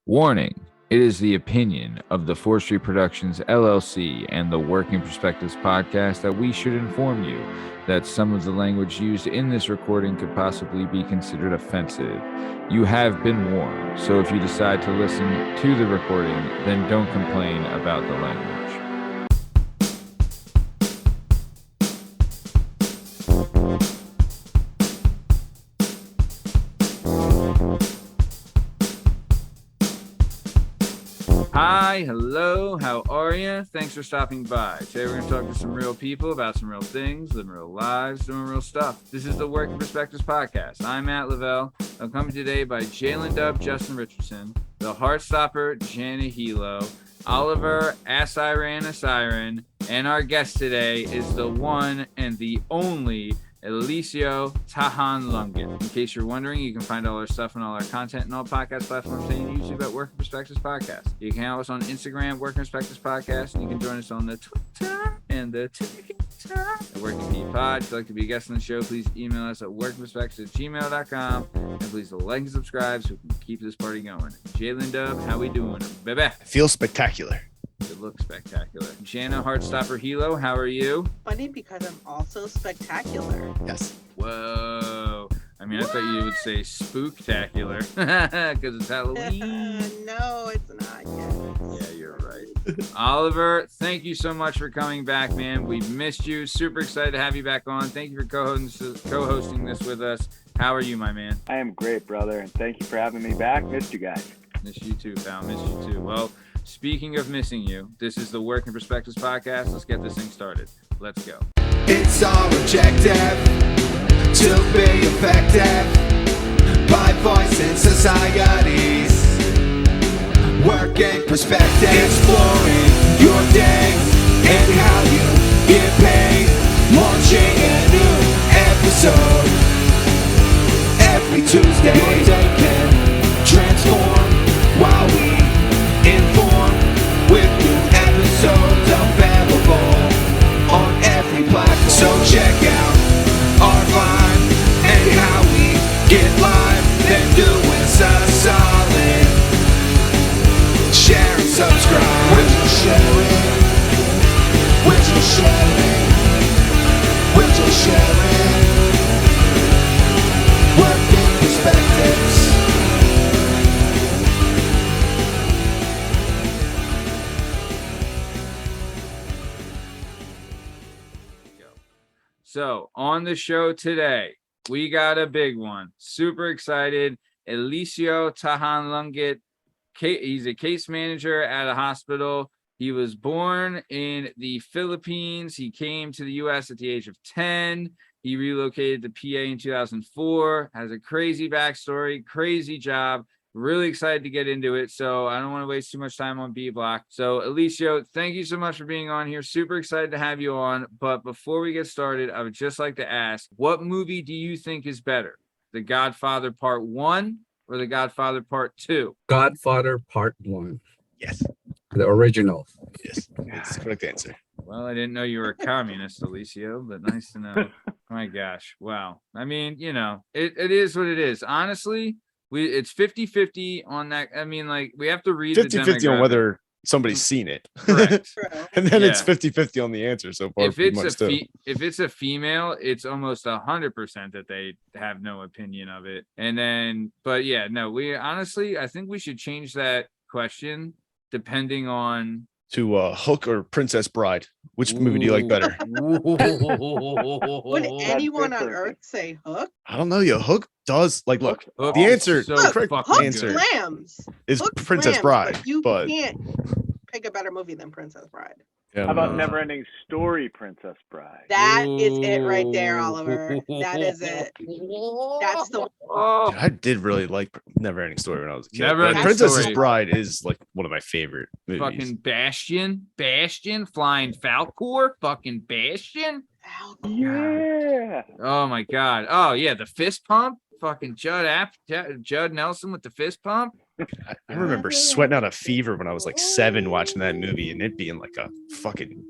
Warning. It is the opinion of the 4th Street Productions LLC and the Working Perspectives podcast that we should inform you that some of the language used in this recording could possibly be considered offensive. You have been warned, so if you decide to listen to the recording, then don't complain about the language. Hi, hello, how are you? Thanks for stopping by. Today we're going to talk to some real people about some real things, living real lives, doing real stuff. This is the Working Perspectives podcast. I'm Matt Lavelle. I'm coming today by jdub, Justin Richardson, the Heartstopper, Jana, Hehlo, Oliver Assiran, and our guest today is the one and the only Eliseo Tajanlangit. In case you're wondering, you can find all our stuff and all our content and all podcast platforms and YouTube at Working Perspectives Podcast. You can follow us on Instagram, Working Perspectives Podcast, and you can join us on the Twitter and the TikTok at Working P Pod. If you'd like to be a guest on the show, please email us at workingperspectives@gmail.com, and please like and subscribe so we can keep this party going. jdub, how we doing, baby? I feel spectacular. It looks spectacular. Jana, Heartstopper, Hehlo, how are you? Funny because I'm also spectacular. Yes. Whoa. I mean, I thought you would say spooktacular because it's Halloween. No, it's not yet. Yeah, you're right. Oliver, thank you so much for coming back, man. We've missed you. Super excited to have you back on. Thank you for co-hosting this with us. How are you, my man? I am great, brother, and thank you for having me back. Missed you guys. Miss you too, pal. Miss you too. Well, speaking of missing you, this is the Working Perspectives podcast. Let's get this thing started. Let's go. It's our objective to be effective by voicing societies. Working perspective, exploring your day and how you get paid. Launching a new episode every Tuesday. Your day can transform while we inform with new episodes available on every platform. So check out our line and how we get live. Then do us a solid. Share and subscribe. We're just sharing. We're just sharing. We're just sharing. Working perspectives. So on the show today, we got a big one. Super excited. Eliseo Tajanlangit. He's a case manager at a hospital. He was born in the Philippines. He came to the U.S. at the age of 10. He relocated to PA in 2004. Has a crazy backstory, crazy job. Really excited to get into it, so I don't want to waste too much time on B Block. So, Eliseo, thank you so much for being on here. Super excited to have you on. But before we get started, I would just like to ask, what movie do you think is better? The Godfather Part 1 or The Godfather Part 2? Godfather Part 1. Yes. The original. Yes. That's the correct answer. Well, I didn't know you were a communist, Eliseo, but nice to know. My gosh. Wow. I mean, you know, it is what it is. Honestly, it's 50-50 on that. I mean, like, we have to read 50-50 on whether somebody's seen it. Correct. And then Yeah. it's 50-50 on the answer so far. If it's a female, it's almost 100% that they have no opinion of it. And then, but yeah, no, we honestly, I think we should change that question depending on to Hook or Princess Bride. Which movie do you like better? Would anyone on Earth say Hook? I don't know. Hook does like look. Hook The is answer, so the correct fucking Hook answer good. slams. is Hook Princess slams, Bride. but you But can't pick a better movie than Princess Bride. yeah, How about no. Never Ending Story, Princess Bride? That is it right there, Oliver. That is it. That's the Oh, I did really like Never-Ending Story when I was a kid. Never-Ending But Princess's Story. Bride is like one of my favorite movies. fucking Bastion, Flying Falcor, fucking Bastion. Yeah. Oh my god. Oh yeah, the fist pump. Fucking Judd Nelson with the fist pump. I remember sweating out a fever when I was like 7 watching that movie and it being like a fucking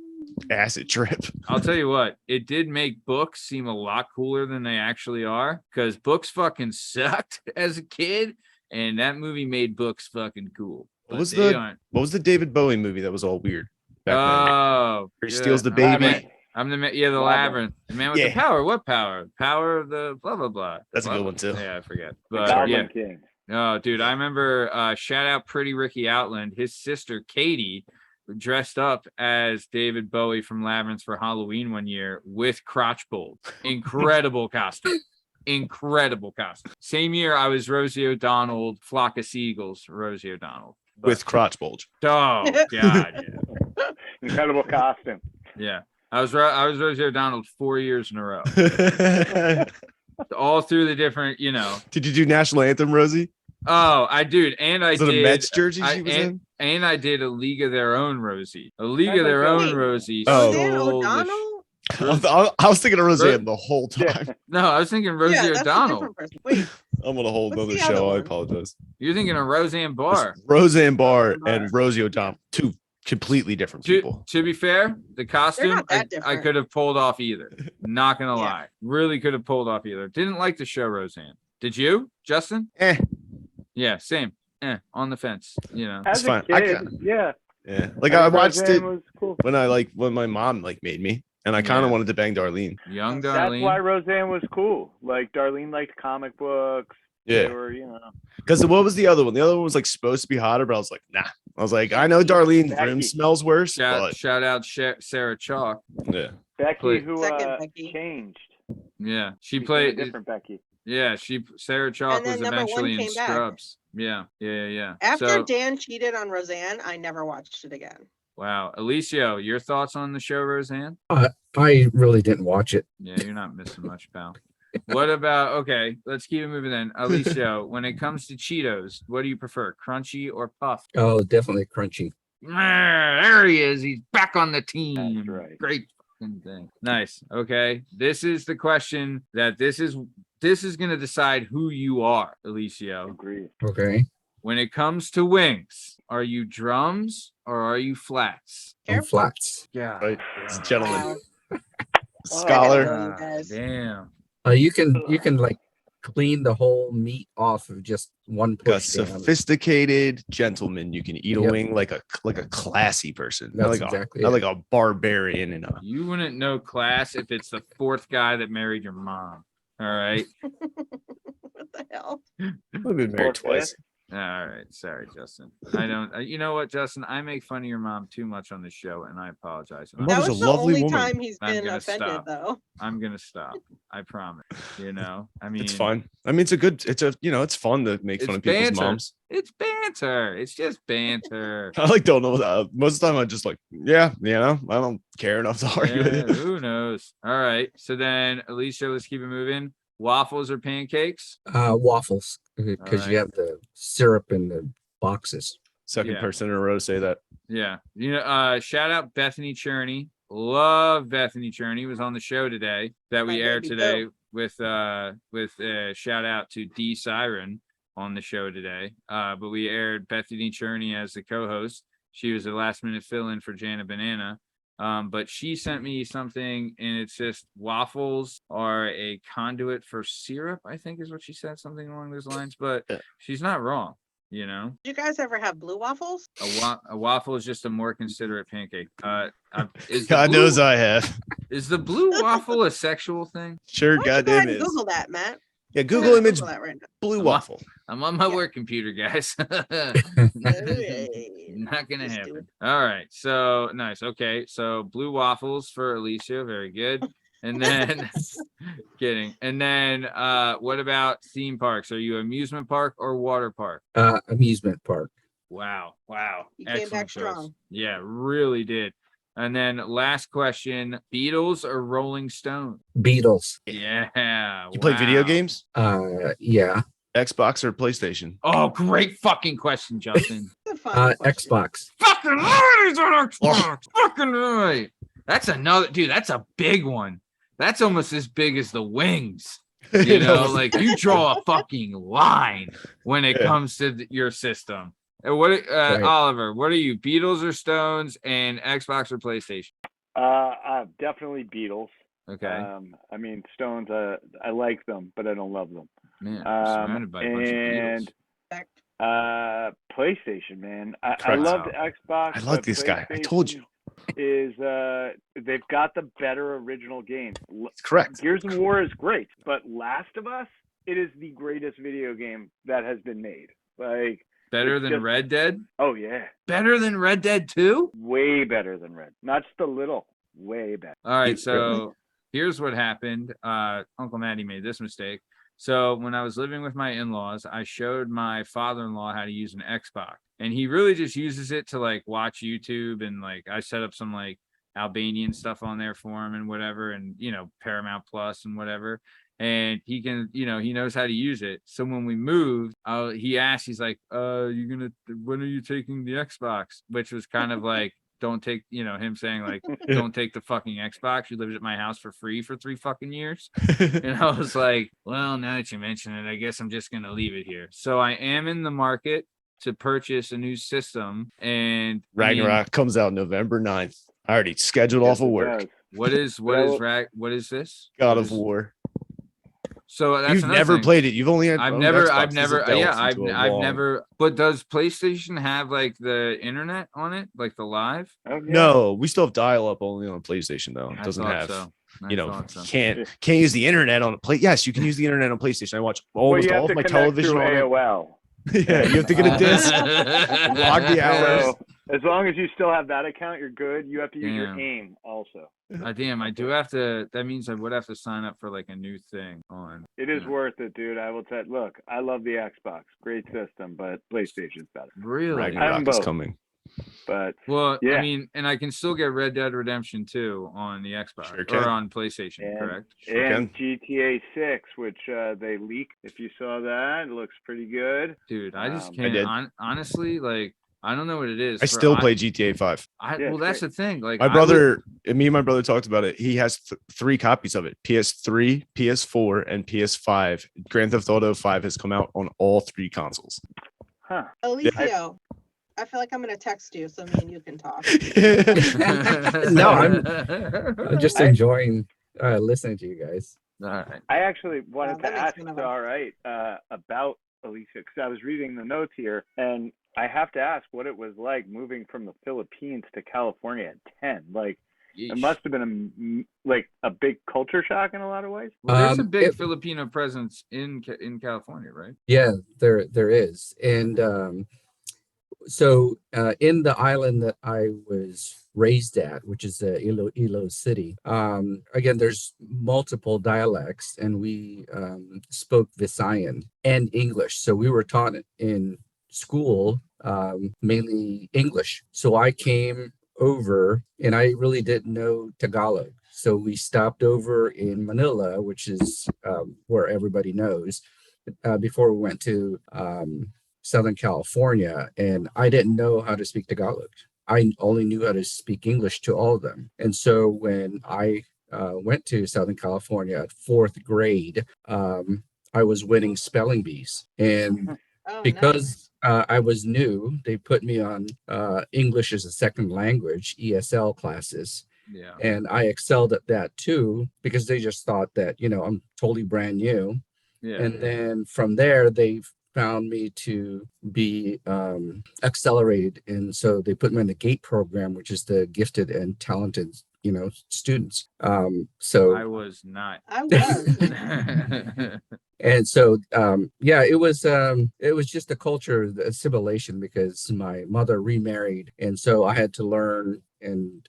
acid trip. I'll tell you what, it did make books seem a lot cooler than they actually are, because books fucking sucked as a kid. and that movie made books fucking cool. What was the David Bowie movie that was all weird back then? Oh, Where he steals the I'm baby. the Labyrinth. The man with the power. What power? Power of the blah blah blah. That's a good one too. Yeah, I forget. The But Goblin King. Oh, dude, I remember. Shout out, Pretty Ricky Outland. His sister Katie dressed up as David Bowie from Labyrinth for Halloween one year with crotch bulge. Incredible costume. Incredible costume. Same year, I was Rosie O'Donnell, Flock of Seagulls, Rosie O'Donnell. With crotch bulge. Oh God, yeah. Incredible costume. Yeah. I was Rosie O'Donnell 4 years in a row. All through the different, Did you do national anthem, Rosie? Oh, I did. And I Was it did a Mets jersey she was in? And I did a League of Their Own Rosie. A League of Their Own Rosie. Oh. Roseanne O'Donnell? I was thinking of Roseanne the whole time. No, I was thinking Rosie That's a O'Donnell. different person. Wait, I'm on a whole What's other the other show. I one? apologize. You're thinking of Roseanne Barr. Roseanne Barr and Rosie O'Donnell, two completely different people. To be fair, the costume not that I different. could have pulled off either. Not gonna Yeah. lie, really could have pulled off either. Didn't like the show Roseanne. Did you, Justin? Yeah, same. On the fence. As It's a fine. kid, yeah. Yeah, like I watched Roseanne it was cool. when my mom made me, and I kind of wanted to bang Darlene. Young That's That's Darlene. why Roseanne was cool. Like Darlene liked comic books. Yeah. They were, Because what was the other one? The other one was like supposed to be hotter, but I was like, nah. I was like, I know Darlene's Becky. room smells worse, but Shout out Sarah Chalk. yeah. Becky, Played- who Second Becky. changed. Yeah, she Became a played. different Becky. Yeah, Sarah Chalk And then was number one eventually in came back. Scrubs. Yeah. after So, Dan cheated on Roseanne, I never watched it again. wow, Eliseo, your thoughts on the show Roseanne? I really didn't watch it. Yeah, you're not missing much, pal. What about, okay, let's keep it moving then. Eliseo, when it comes to Cheetos, what do you prefer, crunchy or puff? Oh, definitely crunchy. There he is. He's back on the team. That's right. Great fucking thing. Nice. Okay. This is the question that this is going to decide who you are, Eliseo. Agreed. Okay. When it comes to wings, are you drums or are you flats? And Careful. flats. Yeah. Right, it's a gentleman, Wow. scholar. Oh, you guys. Damn. You can like clean the whole meat off of just one A push down. sophisticated gentleman. You can eat a Yep. wing like a classy person, That's not like exactly not it. like a barbarian and a. You wouldn't know class if it's the fourth guy that married your mom. All right. What the hell? I've been married twice. All right. Sorry, Justin. I don't. You know what, Justin? I make fun of your mom too much on the show, and I apologize. Your That mother's was a the lovely only woman. time he's I'm been gonna offended, stop. though. I'm gonna stop. I promise. I mean, It's fun. I mean, it's fun to make fun It's of people's banter. moms. It's banter. It's just banter. I don't know. Most of the time, I just like, yeah, I don't care enough to argue with Yeah, you. who knows? All right. So then, Alicia, let's keep it moving. Waffles or pancakes? Waffles, because Alright. you have the syrup in the boxes. Second Yeah. person in a row to say that. Yeah. Shout out Bethany Cherney. Love Bethany Cherney. Was on the show today that we My aired baby today with shout out to D Siren on the show today. But we aired Bethany Cherney as the co-host. She was a last minute fill-in for Jana Banana. But she sent me something and it's just waffles are a conduit for syrup, I think is what she said, something along those lines. But Yeah. she's not wrong, Did you guys ever have blue waffles? A waffle is just a more considerate pancake. God knows I have. Is the blue waffle a sexual thing? Sure, Why don't you go goddamn ahead and is. Google that, Matt. Yeah, Go Google ahead and image Google that right now. blue I'm waffle. I'm on my Yeah. work computer, guys. Hey, Not gonna just do happen. it. All right. So nice. Okay. So blue waffles for Alicia. Very good. And then kidding. And then what about theme parks? Are you amusement park or water park? Amusement park. Wow. You came back choice. strong. Yeah, really did. And then last question, Beatles or Rolling Stone? Beatles. Yeah. You play video wow. games? Yeah. Xbox or PlayStation? Oh, great fucking question, Justin. It's a fun question. Xbox. Fucking right, he's on Xbox. Fucking right. That's another dude. That's a big one. That's almost as big as the wings. You know, like you draw a fucking line when it Yeah. comes to your system. And what, Right. Oliver? What are you? Beatles or Stones, and Xbox or PlayStation? Definitely Beatles. Okay, I mean, Stones. I like them, but I don't love them. man, I'm surrounded by a bunch of Beatles. And PlayStation, man. I Correct. love the Xbox. I love but this guy. I told you. Is they've got the better original games. It's correct. Gears of War is great, but Last of Us, it is the greatest video game that has been made. Like Better it's than just- Red Dead? Oh yeah, Better than Red Dead 2? way better than Red. Not just a little, way better. All right, Really? so here's what happened. Uncle Matty made this mistake. So when I was living with my in-laws, I showed my father-in-law how to use an Xbox, and he really just uses it to like watch YouTube, and like I set up some like Albanian stuff on there for him and whatever, and Paramount Plus and whatever. And he can, he knows how to use it. So when we moved, he asked, he's like, when are you taking the Xbox? Which was kind of like, don't take, him saying like, don't take the fucking Xbox. You lived at my house for free for 3 fucking years. And I was like, well, now that you mention it, I guess I'm just going to leave it here. So I am in the market to purchase a new system, and Ragnarok comes out November 9th. I already scheduled off of work. What is this? God of War. So that's You've another never thing. played it. You've only had. I've owned never, Xbox. I've This never, is delves yeah, into a I've long- never. But does PlayStation have like the internet on it, like the live? Oh, yeah. No, we still have dial-up only on PlayStation though. It I doesn't thought have. so. I You know, thought so. can't use the internet on a play. Yes, you can use the internet on PlayStation. I watch Well, almost you have all to of my connect television through on it. AOL. Yeah, you have to get a disc. Log the hours. So as long as you still have that account, you're good. You have to use your Damn. AIM also. Damn, I do have to. That means I would have to sign up for like a new thing on. It is worth it, dude. I will tell. Look, I love the Xbox, great system, but PlayStation's better. Really? Ragnarok is both. coming. But Well, Yeah. I mean, and I can still get Red Dead Redemption 2 on the Xbox Sure can. or on PlayStation, And- correct? and GTA 6, which they leaked. If you saw that, it looks pretty good. Dude, I just I can't. did. Honestly, like, I don't know what it is. I still play GTA 5. Well, that's the thing. Like, My brother, me and my brother talked about it. He has 3 copies of it: PS3, PS4, and PS5. Grand Theft Auto 5 has come out on all 3 consoles. Huh. Eliseo, I feel like I'm gonna text you so me and you can talk. No, I'm just enjoying listening to you guys. All right. I actually wanted that to makes ask, me nervous. all right, about Alicia, because I was reading the notes here, and I have to ask what it was like moving from the Philippines to California at 10. Like, it must have been a big culture shock in a lot of ways. Well, there's a big it- Filipino presence in California, right? Yeah, there is. And so in the island that I was raised at, which is Ilo City, again, there's multiple dialects, and we spoke Visayan and English. So we were taught in school mainly English. So I came over and I really didn't know Tagalog. So we stopped over in Manila, which is where everybody knows, before we went to Southern California, and I didn't know how to speak Tagalog. I only knew how to speak English to all of them. And so when I went to Southern California at 4th grade, I was winning spelling bees. And Oh, because I was new, they put me on English as a second language, ESL classes. Yeah. And I excelled at that too, because they just thought that, I'm totally brand new. Yeah. And then from there, they found me to be accelerated. And so they put me in the GATE program, which is the gifted and talented, students. So I was not. I was. and so, it was just a culture of assimilation, because my mother remarried. And so I had to learn and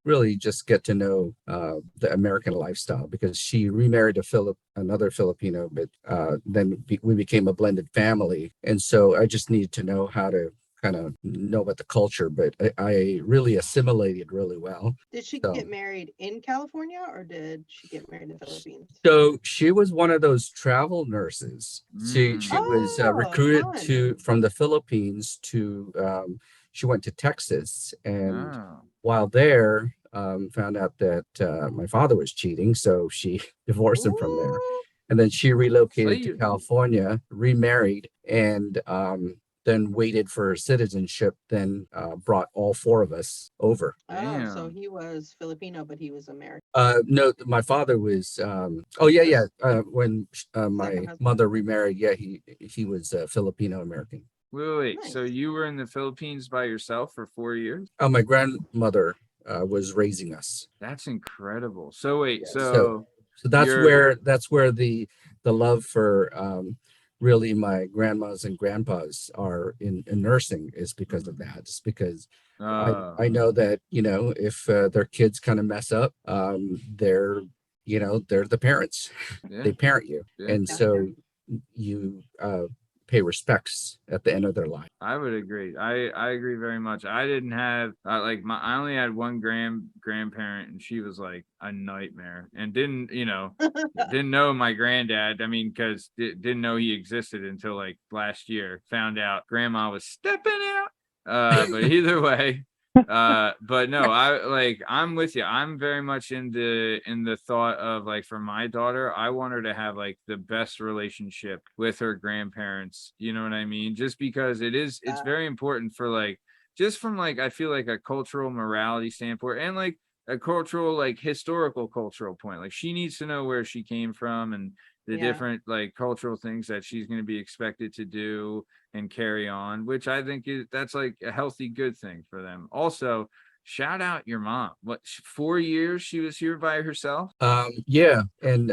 really just get to know the American lifestyle, because she remarried another Filipino, but then we became a blended family. And so I just needed to know how to kind of know about the culture, but I really assimilated really well. Did she So- get married in California or did she get married in the Philippines? So she was one of those travel nurses. She was Oh, recruited fun. from the Philippines to she went to Texas, and Oh. while there found out that my father was cheating, so she divorced him from there. Ooh. And then she relocated So to California, remarried, and then waited for citizenship, then brought all four of us over. Oh, so Damn. he was Filipino, but he was American. No, my father was. When my husband. mother remarried, he was Filipino American. Wait. So Nice. you were in the Philippines by yourself for 4 years? My grandmother was raising us. That's incredible. So wait, Yeah, so So that's you're where the love for really my grandmas and grandpas are in nursing is because of that. Just because I know that, if their kids kind of mess up, they're the parents. yeah, They parent you, yeah. and so you pay respects at the end of their life. I would agree. I agree very much. I didn't have I only had one grandparent, and she was like a nightmare, and didn't know my granddad. I mean, because didn't know he existed until like last year. Found out grandma was stepping out. But either way, but no, I'm with you. I'm very much in the thought of like for my daughter, I want her to have like the best relationship with her grandparents. You know what I mean? Just because it's very important for like just from like I feel like a cultural morality standpoint and like a cultural like historical cultural point. Like she needs to know where she came from and the different like cultural things that she's going to be expected to do and carry on, which I think that's like a healthy good thing for them. Also, shout out your mom. What 4 years she was here by herself? Yeah, and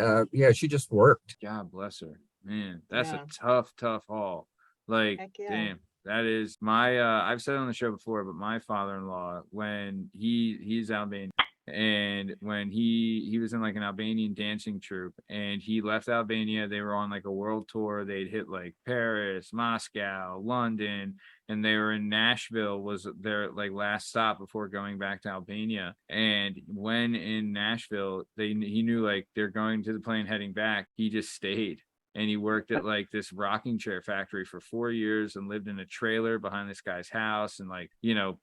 she just worked. God bless her, man. That's Yeah. a tough haul. Like, Heck yeah. damn. That is my I've said on the show before, but my father-in-law, when he's Albanian, and when he was in like an Albanian dancing troupe and he left Albania, they were on like a world tour. They'd hit like Paris, Moscow, London, and they were in Nashville was their like last stop before going back to Albania. And when in Nashville, he knew like they're going to the plane heading back. He just stayed. And he worked at like this rocking chair factory for 4 years and lived in a trailer behind this guy's house and like,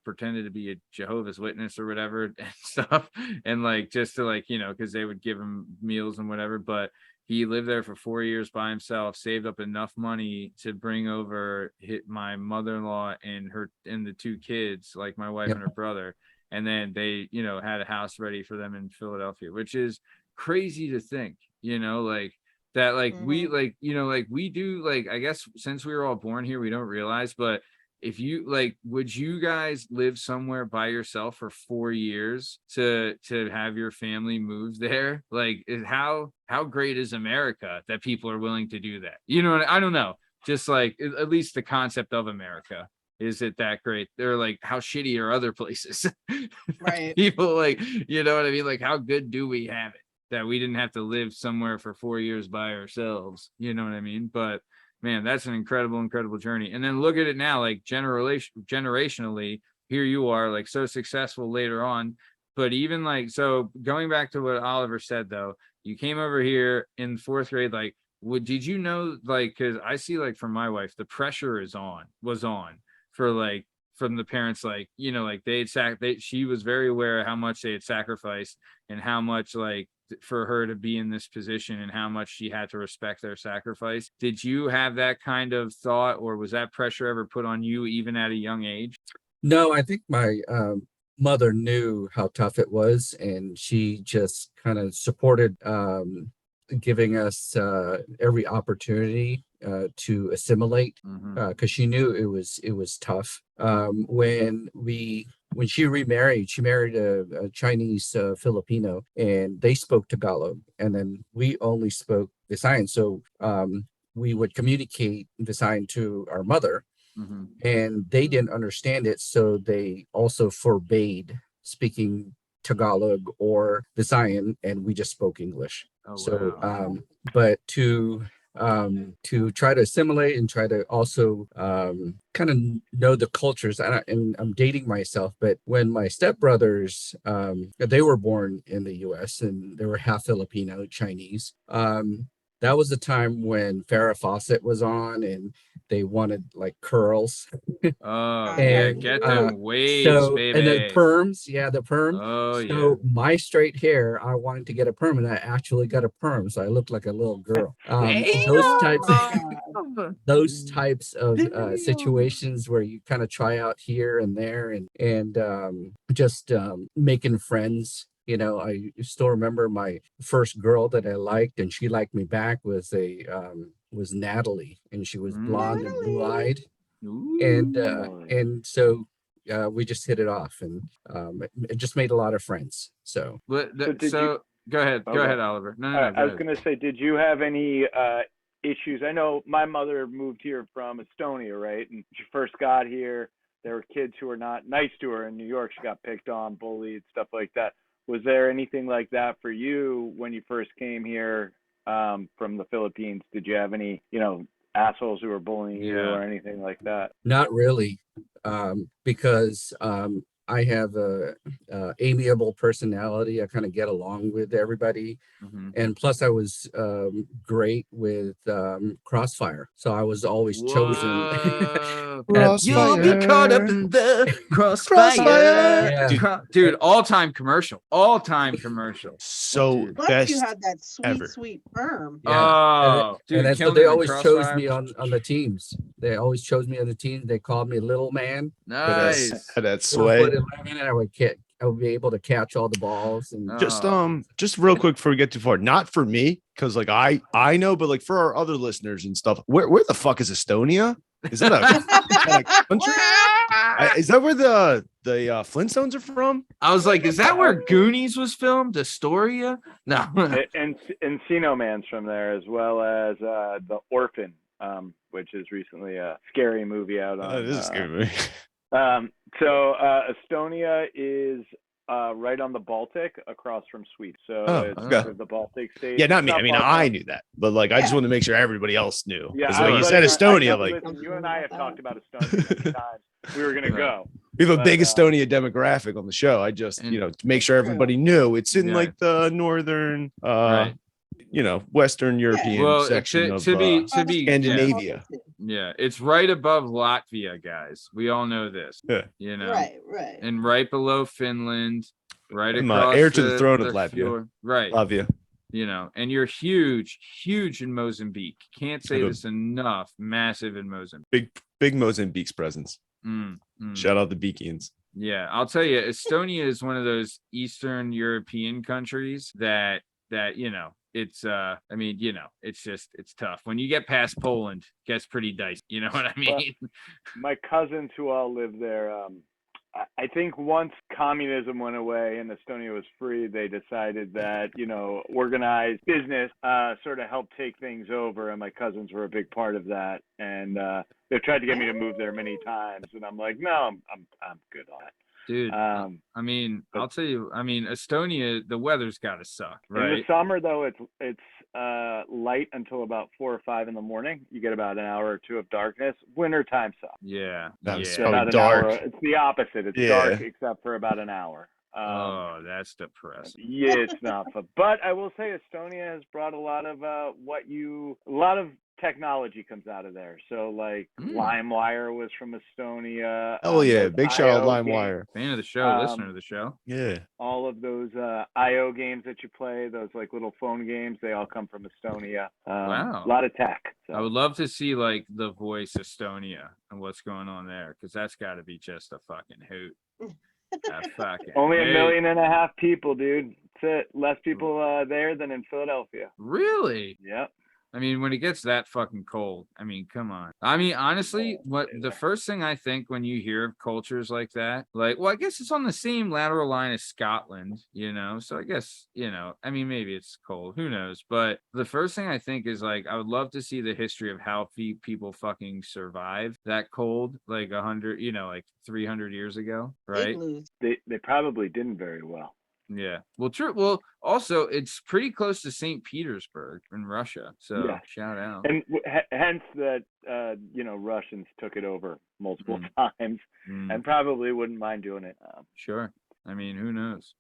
pretended to be a Jehovah's Witness or whatever and stuff. And like, just to like, because they would give him meals and whatever. But he lived there for 4 years by himself, saved up enough money to bring over my mother-in-law and the two kids, like my wife and her brother. And then they, had a house ready for them in Philadelphia, which is crazy to think, like, that like we like we do like I guess since we were all born here we don't realize, but if you like would you guys live somewhere by yourself for 4 years to have your family move there? Like how great is America that people are willing to do that? I don't know, just like at least the concept of America. Is it that great? They're like, how shitty are other places? Right. People like, you know what I mean? Like, how good do we have it that we didn't have to live somewhere for 4 years by ourselves? You know what I mean? But man, that's an incredible journey. And then look at it now, like generationally, here you are, like so successful later on. But even like, so going back to what Oliver said, though, you came over here in 4th grade, like, did you know, like, because I see like from my wife, the pressure was on for like, from the parents, like, like she was very aware of how much they had sacrificed and how much like for her to be in this position and how much she had to respect their sacrifice. Did you have that kind of thought, or was that pressure ever put on you even at a young age? No, I think my mother knew how tough it was, and she just kind of supported giving us every opportunity to assimilate, because she knew it was tough. When she remarried, she married a Chinese Filipino, and they spoke Tagalog, and then we only spoke Visayan. So we would communicate Visayan to our mother, and they didn't understand it, so they also forbade speaking Tagalog or Visayan, and we just spoke English. But to try to assimilate and try to also kind of know the cultures, and I'm dating myself, but when my stepbrothers, they were born in the U.S. and they were half Filipino, Chinese, that was the time when Farrah Fawcett was on, and they wanted like curls. Oh, yeah, And get them waves, so, baby. and the perms, yeah, the perm. Oh, yeah. So my straight hair, I wanted to get a perm, and I actually got a perm, so I looked like a little girl. Those types of situations where you kind of try out here and there, and just making friends. You know, I still remember my first girl that I liked, and she liked me back, was Natalie, and she was blonde and blue-eyed, and so we just hit it off, and it just made a lot of friends. So, go ahead, Oliver. No, I was gonna say, did you have any issues? I know my mother moved here from Estonia, right? And she first got here, there were kids who were not nice to her in New York. She got picked on, bullied, stuff like that. Was there anything like that for you when you first came here from the Philippines? Did you have any, assholes who were bullying you or anything like that? not really, because I have a amiable personality. I kind of get along with everybody. And plus I was great with Crossfire. So I was always chosen. You'll be caught up in the crossfire. Yeah. Dude, all-time commercial. So Plus best you had that sweet, ever. sweet perm. Oh, dude, and that's what killing they it in always chose Crossfire. me on the teams. They always chose me on the teams. They called me Little Man. Nice. That sway. 4'11", and I would be able to catch all the balls. And Just real quick before we get too far, not for me, because like I know, but like for our other listeners and stuff, where the fuck is Estonia? Is that a country? Is that where the Flintstones are from? I was like, is that where Goonies was filmed? Astoria? No. And Encino Man's from there, as well as The Orphan, which is recently a scary movie out on. This is a scary movie. So Estonia is right on the Baltic, across from Sweden. So it's sort of the Baltic states. Yeah, not me. I mean, I knew that, but like, I just wanted to make sure everybody else knew. Yeah, when you said Estonia, like, listen, you and I have talked about Estonia many times. We were gonna go. We have a big Estonia demographic on the show. I just, to make sure everybody knew it's in like the northern, Western European section of Scandinavia. Yeah, it's right above Latvia, guys. We all know this. Yeah. Right. And right below Finland, right I'm, across heir to the throne of Latvia. fjord. Right. Latvia. And you're huge in Mozambique. Can't say this enough. Massive in Mozambique. Big Mozambique's presence. Shout out the Beakians. Yeah, I'll tell you, Estonia is one of those Eastern European countries that it's it's tough. When you get past Poland, it gets pretty dicey. You know what I mean? Well, my cousins who all live there, I think once communism went away and Estonia was free, they decided that, organized business sort of helped take things over, and my cousins were a big part of that. And they've tried to get me to move there many times, and I'm like, no, I'm good on it. Dude, I'll tell you, Estonia, the weather's gotta suck, right? In the summer though, it's light until about 4 or 5 in the morning. You get about an hour or two of darkness. Wintertime sucks. Yeah. That's about dark. an hour. It's the opposite. It's dark except for about an hour. That's depressing. Yeah, it's not fun. But I will say Estonia has brought a lot of technology comes out of there. So like LimeWire was from Estonia. Oh yeah, big shout out LimeWire. Fan of the show, listener of the show. Yeah. All of those IO games that you play, those like little phone games, they all come from Estonia. Wow. A lot of tech. So. I would love to see like The Voice Estonia and what's going on there, because that's got to be just a fucking hoot. Only 1.5 million people, dude. That's it. Less people there than in Philadelphia. Really? Yep. I mean, when it gets that fucking cold, I mean, come on. I mean, honestly, what the first thing I think when you hear of cultures like that, like, well, I guess it's on the same lateral line as Scotland, so I guess, I mean, maybe it's cold, who knows? But the first thing I think is like, I would love to see the history of how people fucking survived that cold, like 100, like 300 years ago, right? They probably didn't very well. Yeah. Well, true. Well, also, it's pretty close to St. Petersburg in Russia. So shout out. And hence that, Russians took it over multiple times and probably wouldn't mind doing it. Sure. I mean, who knows,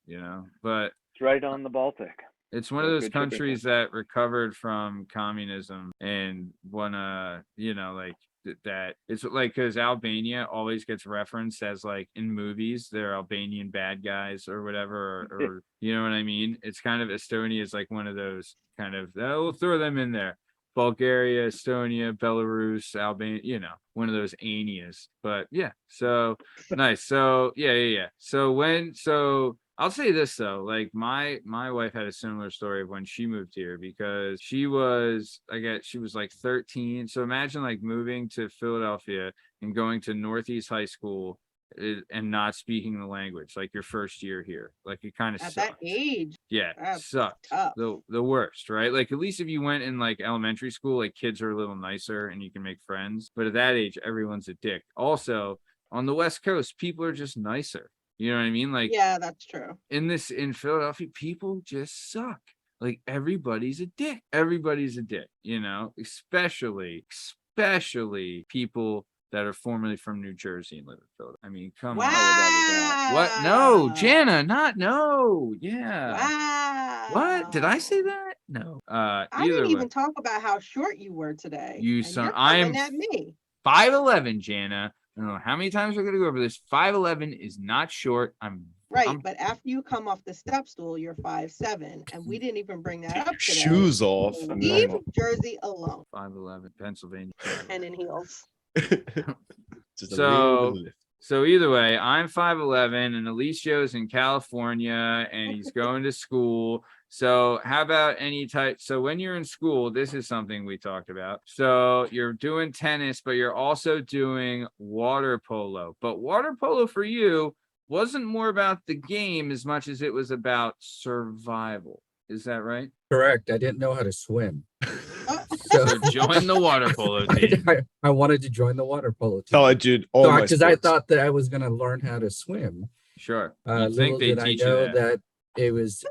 but it's right on the Baltic. It's one of those countries that recovered from communism and wanna, like that. It's like because Albania always gets referenced as like in movies, they're Albanian bad guys or whatever, or you know what I mean? It's kind of Estonia is like one of those kind of, we'll throw them in there. Bulgaria, Estonia, Belarus, Albania, one of those Anias. But yeah, so nice. So yeah. So I'll say this though, like my wife had a similar story of when she moved here because she was like 13. So imagine like moving to Philadelphia and going to Northeast High School and not speaking the language like your first year here. Like it kind of At sucked. that age. Yeah, sucked. Tough. The worst, right? Like at least if you went in like elementary school, like kids are a little nicer and you can make friends. But at that age, everyone's a dick. Also, on the West Coast, people are just nicer. You know what I mean? Like Yeah, that's true. in Philadelphia, people just suck. Like everybody's a dick. Everybody's a dick, especially people that are formerly from New Jersey and live in Philadelphia. I mean, come on. What? No, Jana, no. Yeah. Wow. What? Did I say that? No. I didn't even talk about how short you were today. I am at me. 5'11", Jana. I don't know how many times we're going to go over this. 5'11" is not short. But after you come off the step stool, you're 5'7", and we didn't even bring that up today. Shoes off. Leave Jersey alone. 5'11", Pennsylvania. And in heels. So either way, I'm 5'11", and Eliseo's in California, and he's going to school. So how about so when you're in school, this is something we talked about. So you're doing tennis, but you're also doing water polo. But water polo for you wasn't more about the game as much as it was about survival. Is that right? Correct. I didn't know how to swim. So join the water polo team. I wanted to join the water polo team. Oh, dude. Because I thought that I was going to learn how to swim. Sure. Little did I know that it was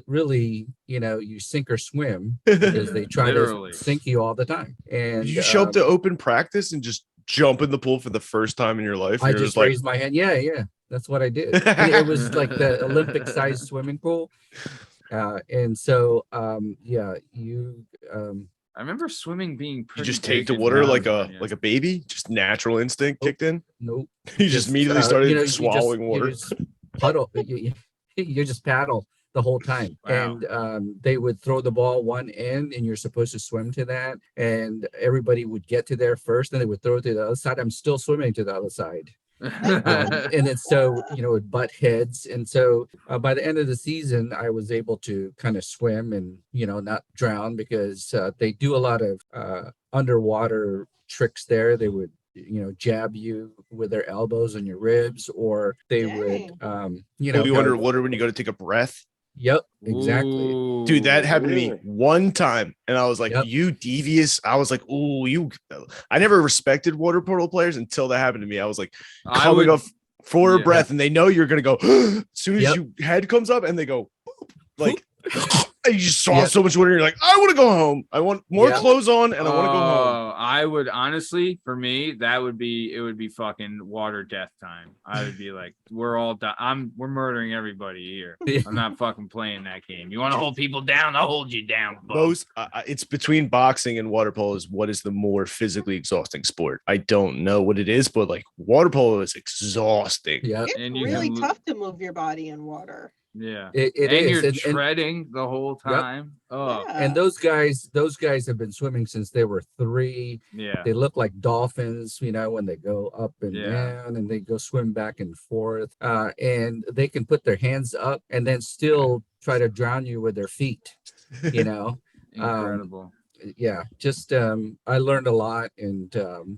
really, you sink or swim because they try to sink you all the time. And did you show up to open practice and just jump in the pool for the first time in your life? I just raised my hand. Yeah. That's what I did. It was like the Olympic sized swimming pool. And so, I remember swimming being pretty. You just take the water like a baby, just natural instinct kicked in. Nope. You just immediately started swallowing water. You just puddle. You just paddle the whole time. Wow. And they would throw the ball one end, and you're supposed to swim to that. And everybody would get to there first, then they would throw it to the other side. I'm still swimming to the other side. And then so it butt heads, and so by the end of the season I was able to kind of swim and not drown because they do a lot of underwater tricks there. They would jab you with their elbows on your ribs, or they would you underwater when you go to take a breath. Yep, exactly. Ooh, dude, that happened to me one time, and I was like, you devious. I was like, I never respected water polo players until that happened to me. I was like, coming up for a breath, and they know you're gonna go as soon as your head comes up, and they go like you just saw so much water. You're like, I want to go home. I want more clothes on, and I want to go home. I would honestly, for me, it would be fucking water death time. I would be like, we're murdering everybody here. I'm not fucking playing that game. You want to hold people down? I'll hold you down. It's between boxing and water polo. Is what is the more physically exhausting sport? I don't know what it is, but like water polo is exhausting. Yeah, it's really tough to move your body in water. Yeah, it is. You're treading the whole time. Oh, and those guys have been swimming since they were 3. Yeah, they look like dolphins, when they go up and down, and they go swim back and forth. And they can put their hands up and then still try to drown you with their feet. Incredible. Just I learned a lot, and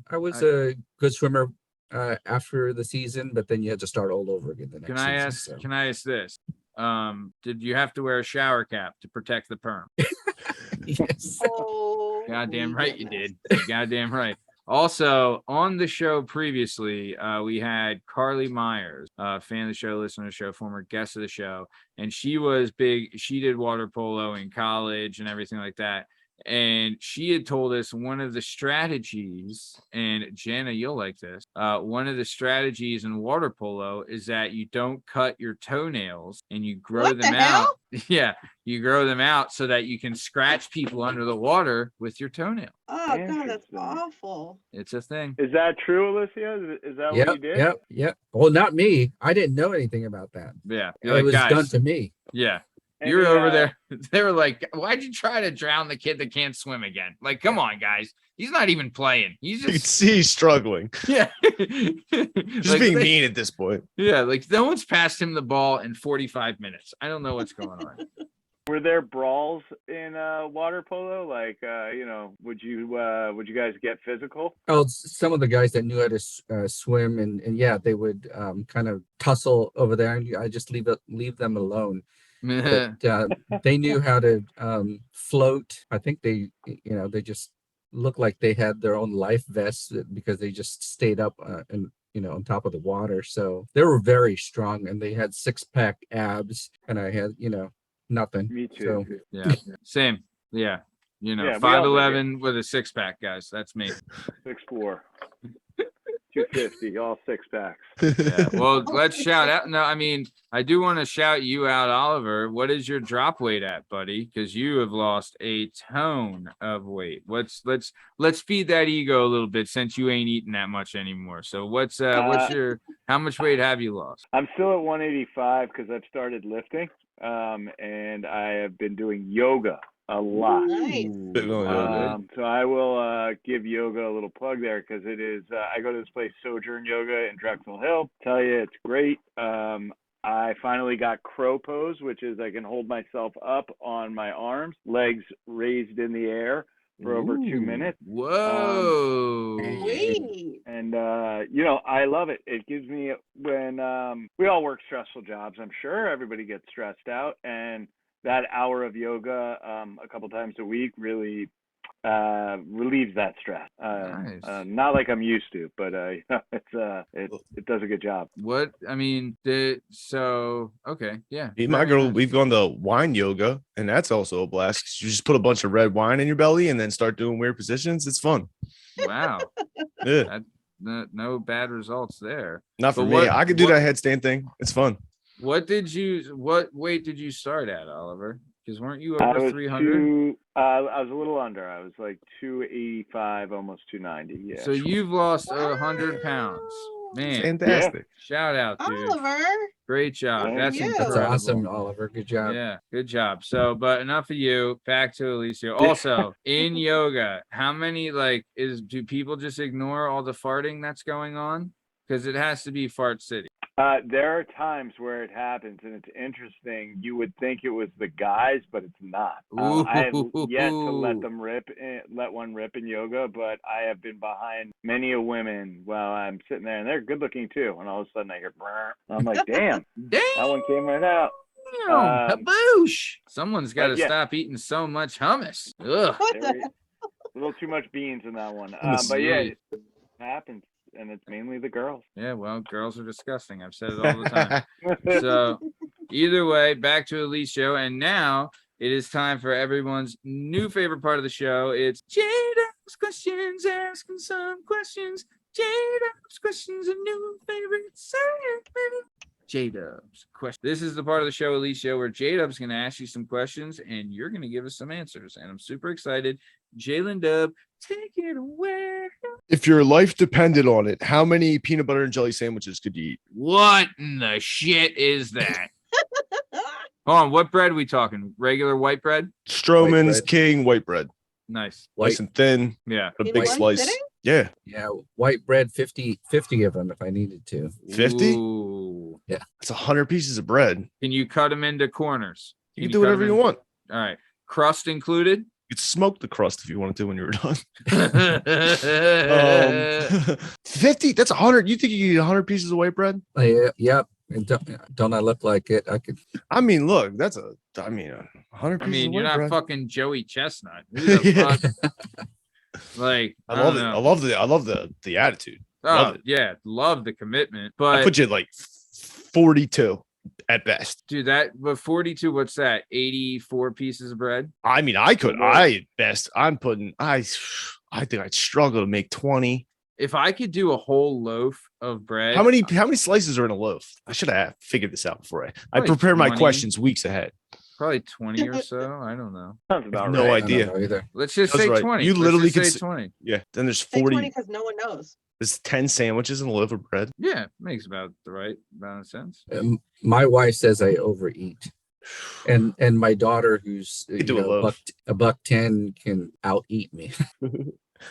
I was a good swimmer after the season, but then you had to start all over again the next season. Can I ask this? Did you have to wear a shower cap to protect the perm? Yes. Oh, goddamn right you did. Goddamn right. Also, on the show previously, we had Carly Myers, fan of the show, listener of the show, former guest of the show, and she was big. She did water polo in college and everything like that. And she had told us one of the strategies, and Jana, you'll like this. One of the strategies in water polo is that you don't cut your toenails and you grow What them the out. hell? Yeah, you grow them out so that you can scratch people under the water with your toenail. Oh God, that's Interesting. awful. It's a thing. Is that true, Eliseo? Is that what you did? Yep. Well, not me. I didn't know anything about that. Yeah, It you're like, was guys, done to me. yeah. Any, You're over there. They were like, why'd you try to drown the kid that can't swim again? Like, come on, guys. He's not even playing. He's You can just, see he's struggling. yeah. Just being mean at this point. Yeah, like no one's passed him the ball in 45 minutes. I don't know what's going on. Were there brawls in water polo? Like, would you guys get physical? Oh, some of the guys that knew how to swim, and yeah, they would kind of tussle over there, and I just leave them alone. But they knew how to float. I think they just looked like they had their own life vests because they just stayed up and on top of the water. So they were very strong, and they had 6-pack abs, and I had nothing. Me too. So, Yeah, same. Yeah, Yeah, we all 5'11" with a 6-pack, guys. That's me. 6'4", 250, all 6-packs. Yeah. Well, let's shout out. No, I mean, I do want to shout you out, Oliver. What is your drop weight at, buddy? Because you have lost a ton of weight. Let's feed that ego a little bit since you ain't eating that much anymore. So what's your how much weight have you lost? I'm still at 185 because I've started lifting, and I have been doing yoga a lot. Nice. So I will give yoga a little plug there because it is. I go to this place, Sojourn Yoga in Drexel Hill. Tell you, it's great. I finally got crow pose, which is I can hold myself up on my arms, legs raised in the air for over 2 minutes. Whoa. Sweet. And I love it. It gives me when we all work stressful jobs. I'm sure everybody gets stressed out, and that hour of yoga a couple times a week really relieves that stress. Nice. Not like I'm used to, but it does a good job. What I mean, okay, yeah. Me and my girl, we've gone to wine yoga, and that's also a blast. You just put a bunch of red wine in your belly and then start doing weird positions. It's fun. Wow. Yeah. No bad results there. Not for But me. I could do that headstand thing. It's fun. What weight did you start at, Oliver? Because weren't you I over was 300? I was a little under. I was like 285, almost 290. Yeah. So you've lost 100 pounds. Man, Fantastic. shout out, dude. Oliver. Great job. Thank That's you. incredible. that's awesome, Oliver. Good job. Yeah, good job. So, but enough of you. Back to Eliseo. Also, in yoga, how many do people just ignore all the farting that's going on? Because it has to be fart city. There are times where it happens, and it's interesting. You would think it was the guys, but it's not. I have yet to let one rip in yoga, but I have been behind many a women while I'm sitting there, and they're good looking too. And all of a sudden I hear, brr. I'm like, damn, that one came right out. Kaboosh! Someone's got to yeah. stop eating so much hummus. Ugh. What There the is a little too much beans in that one. Hummus. But yeah, it happens, and it's mainly the girls. Yeah, well, girls are disgusting. I've said it all the time. So either way, back to Eliseo, and now it is time for everyone's new favorite part of the show. It's jdub's questions, asking some questions. jdub's questions, a new favorite segment. jdub's question. This is the part of the show, Eliseo, where jdub's going to ask you some questions, and you're going to give us some answers. And I'm super excited. Jalen Dub, take it away. If your life depended on it, how many peanut butter and jelly sandwiches could you eat? What in the shit is that? Hold on, what bread are we talking? Regular white bread? Stroman's bread. King white bread. Nice. Nice and thin. Yeah. A In big one slice. sitting? Yeah. Yeah, white bread, 50 of them if I needed to. 50? Ooh. That's 100 pieces of bread. Can you cut them into corners? You can do whatever you want. All right. Crust included? You could smoke the crust if you wanted to when you were done. 50? That's 100. You think you can eat 100 pieces of white bread? Yep. And don't I look like it? I could. I mean, look, 100 I pieces mean, of you're white not bread. fucking Joey Chestnut. Who the Yeah. fuck? Like, I don't love it. know. I love the attitude. Love Oh, it. yeah. Love the commitment. I But put you at like 42. at best. Dude, but 42, what's that? 84 pieces of bread? I mean, I at best, I think I'd struggle to make 20. If I could do a whole loaf of bread. How many slices are in a loaf? I should have figured this out before I prepared my questions weeks ahead. Probably 20 or so. I don't know. Sounds about No right. idea. I don't know either. Let's just That's say right. 20. You literally Let's could just say 20. Yeah. Then there's Say 40. 20 because no one knows. There's 10 sandwiches in a loaf of bread. Yeah, makes about the right amount of sense. My wife says I overeat, and my daughter, who's a $1.10, can out eat me.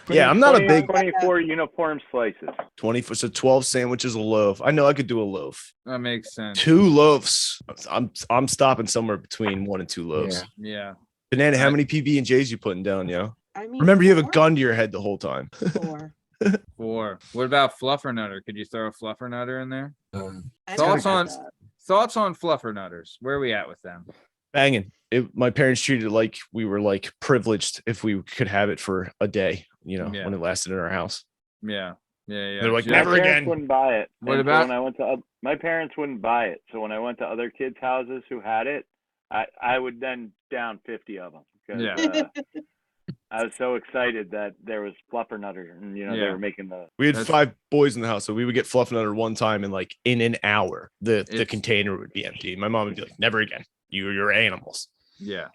Yeah, I'm not a big 24 uniform slices. 24, so 12 sandwiches a loaf. I know I could do a loaf. That makes sense. 2 loaves. I'm stopping somewhere between 1 and 2 loaves. Yeah. Banana, how many PB&Js you putting down, yo? I mean, Remember, you have a gun to your head the whole time. 4. 4. What about fluffernutter? Could you throw a fluffernutter in there? I Thoughts never on had that. thoughts on fluffernutters? Where are we at with them? Banging. My parents treated it like we were like privileged if we could have it for a day, Yeah. when it lasted in our house. Yeah. They're like, Just- never My parents again. wouldn't buy it. What And so about- when I went to my parents wouldn't buy it. So when I went to other kids' houses who had it, I would then down 50 of them because Yeah. I was so excited that there was fluffernutter and they Yeah. were making the. We had That's- 5 boys in the house, so we would get fluffernutter one time, and like in an hour, the It's- container would be empty. My mom would be like, never again. You're animals. Yeah.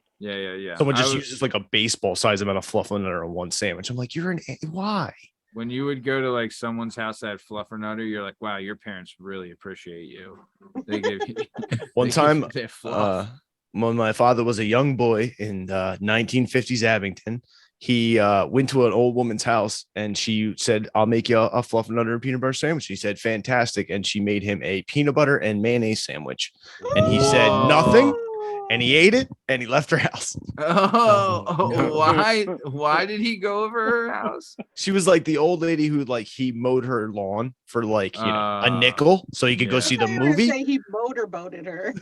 Someone just uses like a baseball size amount of fluffernutter on one sandwich. I'm like, why? When you would go to like someone's house that had fluffernutter, you're like, wow, your parents really appreciate you. They give you One they give time, you their fluff. when my father was a young boy in 1950s Abington, he went to an old woman's house and she said, I'll make you a fluffernutter and peanut butter sandwich. He said, fantastic. And she made him a peanut butter and mayonnaise sandwich. And he said Whoa. nothing. And he ate it and he left her house. Why did he go over her house? She was like the old lady who like he mowed her lawn for like a nickel so he could go yeah. see the I heard her movie. say he motorboated her.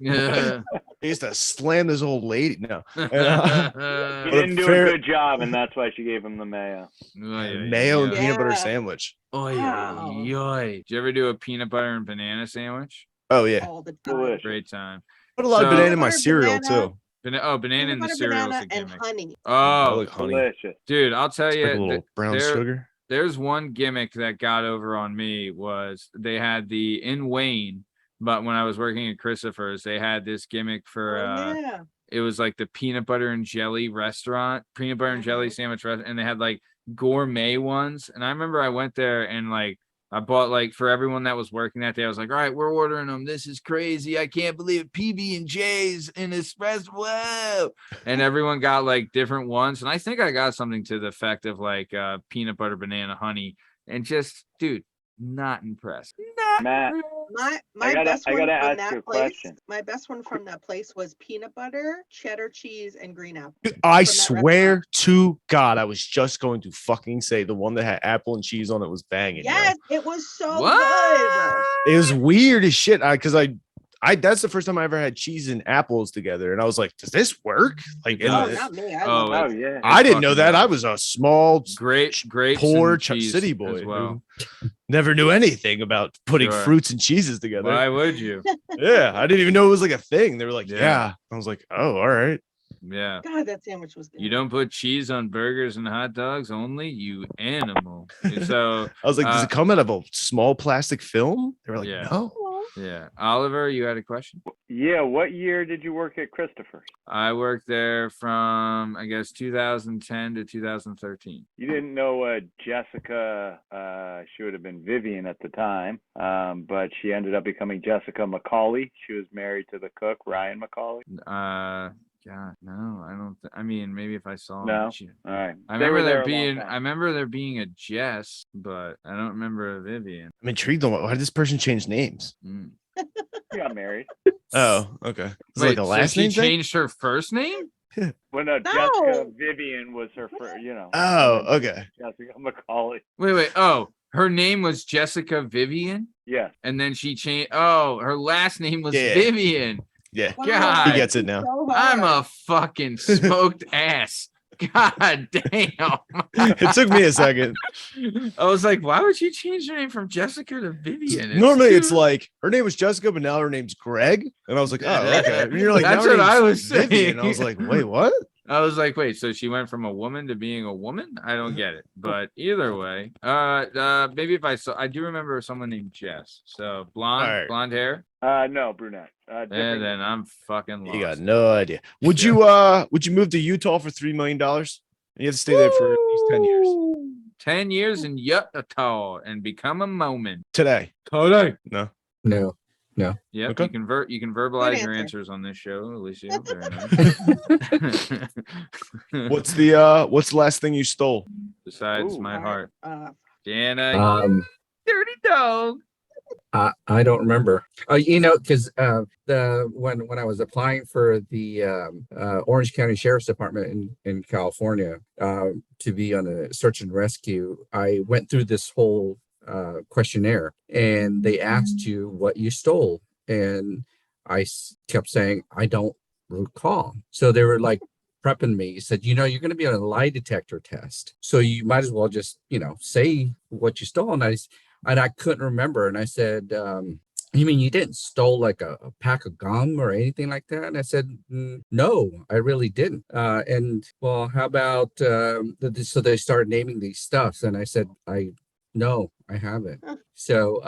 Yeah. He used to slam this old lady. No. He But didn't do fair- a good job, and that's why she gave him the mayo. Mayo and Yeah. peanut butter sandwich. Wow. Did you ever do a peanut butter and banana sandwich? Oh yeah. All the time. Delicious. Great time. Put a lot of So- banana in my Butter, cereal banana. too. Banana in the Peanut butter, cereal is a banana, and gimmick. honey. I Oh, like honey. Delicious. dude, I'll tell Like a you, little brown there- sugar. there's one gimmick that got over on me was they had in Wayne, but when I was working at Christopher's, they had this gimmick for Yeah. it was like the peanut butter and jelly restaurant, peanut butter and jelly sandwich restaurant, and they had like gourmet ones. And I remember I went there and like I bought like for everyone that was working that day, I was like, all right, we're ordering them. This is crazy. I can't believe it. PB&J's in espresso. Whoa. And everyone got like different ones. And I think I got something to the effect of like peanut butter, banana, honey, and just, dude, not impressed. Matt, My gotta- best I one gotta from ask that you a place. question. My best one from that place was peanut butter, cheddar cheese, and green apple. I from that swear restaurant. to God, I was just going to fucking say the one that had apple and cheese on it was banging. yo. Yes, it was so What? good. It was weird as shit. Because I that's the first time I ever had cheese and apples together, and I was like, "Does this work?" Like, It and Oh, does. not me. I Oh, love oh it. yeah. I didn't know fucking that. does. I was a small, Grapes poor and cheese city boy as well. who never knew anything about putting Sure. fruits and cheeses together. Why would you? Yeah, I didn't even know it was like a thing. They were like, Yeah. "Yeah." I was like, "Oh, all right." Yeah. God, that sandwich was good. You don't put cheese on burgers and hot dogs only, you animal. And so, I was like, "Does Uh, it come out of a small plastic film?" They were like, Yeah. "No." yeah. Oliver, you had a question? Yeah. What year did you work at Christopher's? I worked there from, I guess, 2010 to 2013. You didn't know Jessica. She would have been Vivian at the time, but she ended up becoming Jessica McCauley. She was married to the cook, Ryan McCauley. God, no, I don't. I mean, maybe if I saw him. No? she- All right. I They remember were there there a long being. time. I remember there being a Jess, but I don't remember a Vivian. I'm intrigued on why did this person change names? Mm. She got married. Oh, okay. It's Wait, like a last so name she thing? changed her first name? Well, no, No. Jessica Vivian was her first. Oh, okay. Jessica McCauley. Wait. Oh, her name was Jessica Vivian, Yes. and then she changed. Oh, her last name was Yeah. Vivian. Yeah. Wow, God. He gets it now. so I'm hard. a fucking smoked ass. God damn. It took me a second. I was like, why would you change your name from Jessica to Vivian? Normally it's like her name was Jessica, but now her name's Greg. And I was like, oh, okay. And you're like, That's now her what I name's was saying. Vivian. I was like, wait, what? I was like, wait, so she went from a woman to being a woman? I don't get it. But either way, maybe if I do remember someone named Jess. So blonde, blonde hair. No, brunette. And then I'm fucking lost. You got no idea. Would you move to Utah for $3 million? You have to stay there for at least 10 years. 10 years in Utah and become a Mormon. Today. No. No. Yeah, Okay. you can verbalize your answer. answers on this show, Eliseo. Very nice. What's the last thing you stole? Besides Ooh. my heart. Uh, Jana, dirty dog. I don't remember. Because when I was applying for the Orange County Sheriff's Department in California to be on a search and rescue, I went through this whole questionnaire, and they asked you what you stole, and I kept saying I don't recall. So they were like prepping me. Said, you're going to be on a lie detector test, so you might as well just say what you stole. And I couldn't remember. And I said, you mean you didn't stole like a pack of gum or anything like that? And I said, no, I really didn't. And well, how about, so they started naming these stuffs. And I said, no, I haven't. So,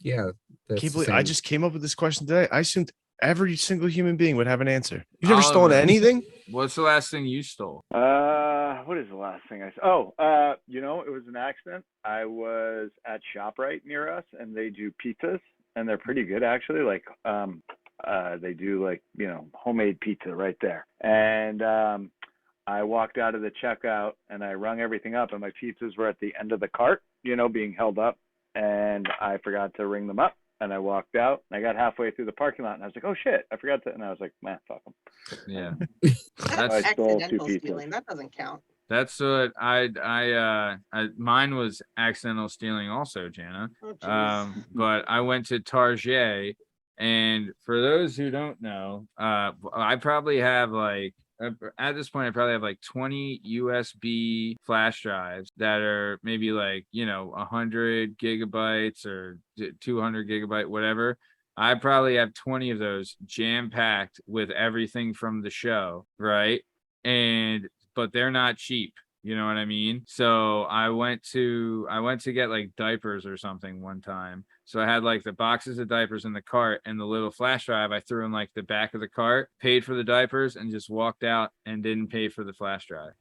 yeah. Can't believe I just came up with this question today. I assumed every single human being would have an answer. You've never stolen anything? What's the last thing you stole? What is the last thing I saw? It was an accident. I was at ShopRite near us, and they do pizzas, and they're pretty good actually. Like, they do like homemade pizza right there. And I walked out of the checkout, and I rung everything up, and my pizzas were at the end of the cart, being held up, and I forgot to ring them up. And I walked out, and I got halfway through the parking lot, and I was like, "Oh shit, I forgot to." And I was like, "Man, fuck them." Yeah, that's I stole accidental 2 pizzas. stealing. That doesn't count. that's what mine was accidental stealing also, Jana. Oh, jeez. But I went to Target, and for those who don't know, I probably have at this point, I probably have like 20 USB flash drives that are maybe 100 gigabytes or 200 gigabyte, whatever. I probably have 20 of those jam packed with everything from the show, right? But they're not cheap. You know what I mean? So I went to get like diapers or something one time. So I had like the boxes of diapers in the cart, and the little flash drive I threw in like the back of the cart, paid for the diapers, and just walked out and didn't pay for the flash drive.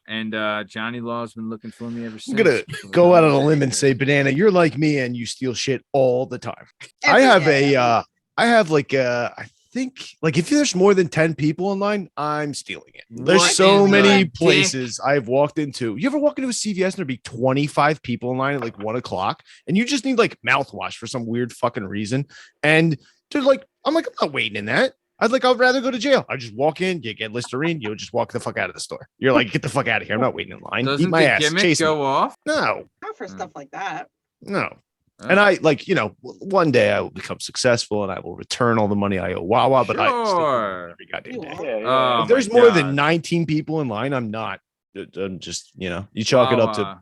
And Johnny Law's been looking for me ever since. I'm gonna go out on a limb and say, Banana, you're like me and you steal shit all the time. I think if there's more than 10 people in line, I'm stealing it. There's so many places I've walked into. You ever walk into a CVS and there be 25 people in line at like 1:00, and you just need like mouthwash for some weird fucking reason, and they're like, I'm not waiting in that. I'd rather go to jail. I just walk in, you get Listerine, you just walk the fuck out of the store. You're like, get the fuck out of here. I'm not waiting in line. Doesn't Eat my the ass. gimmick Chase go me. off? No. Not for stuff like that. No. And I one day I will become successful and I will return all the money I owe Wawa, but Sure. every goddamn day. Yeah. If there's more than 19 people in line, I'm not. I'm just, you chalk it up to.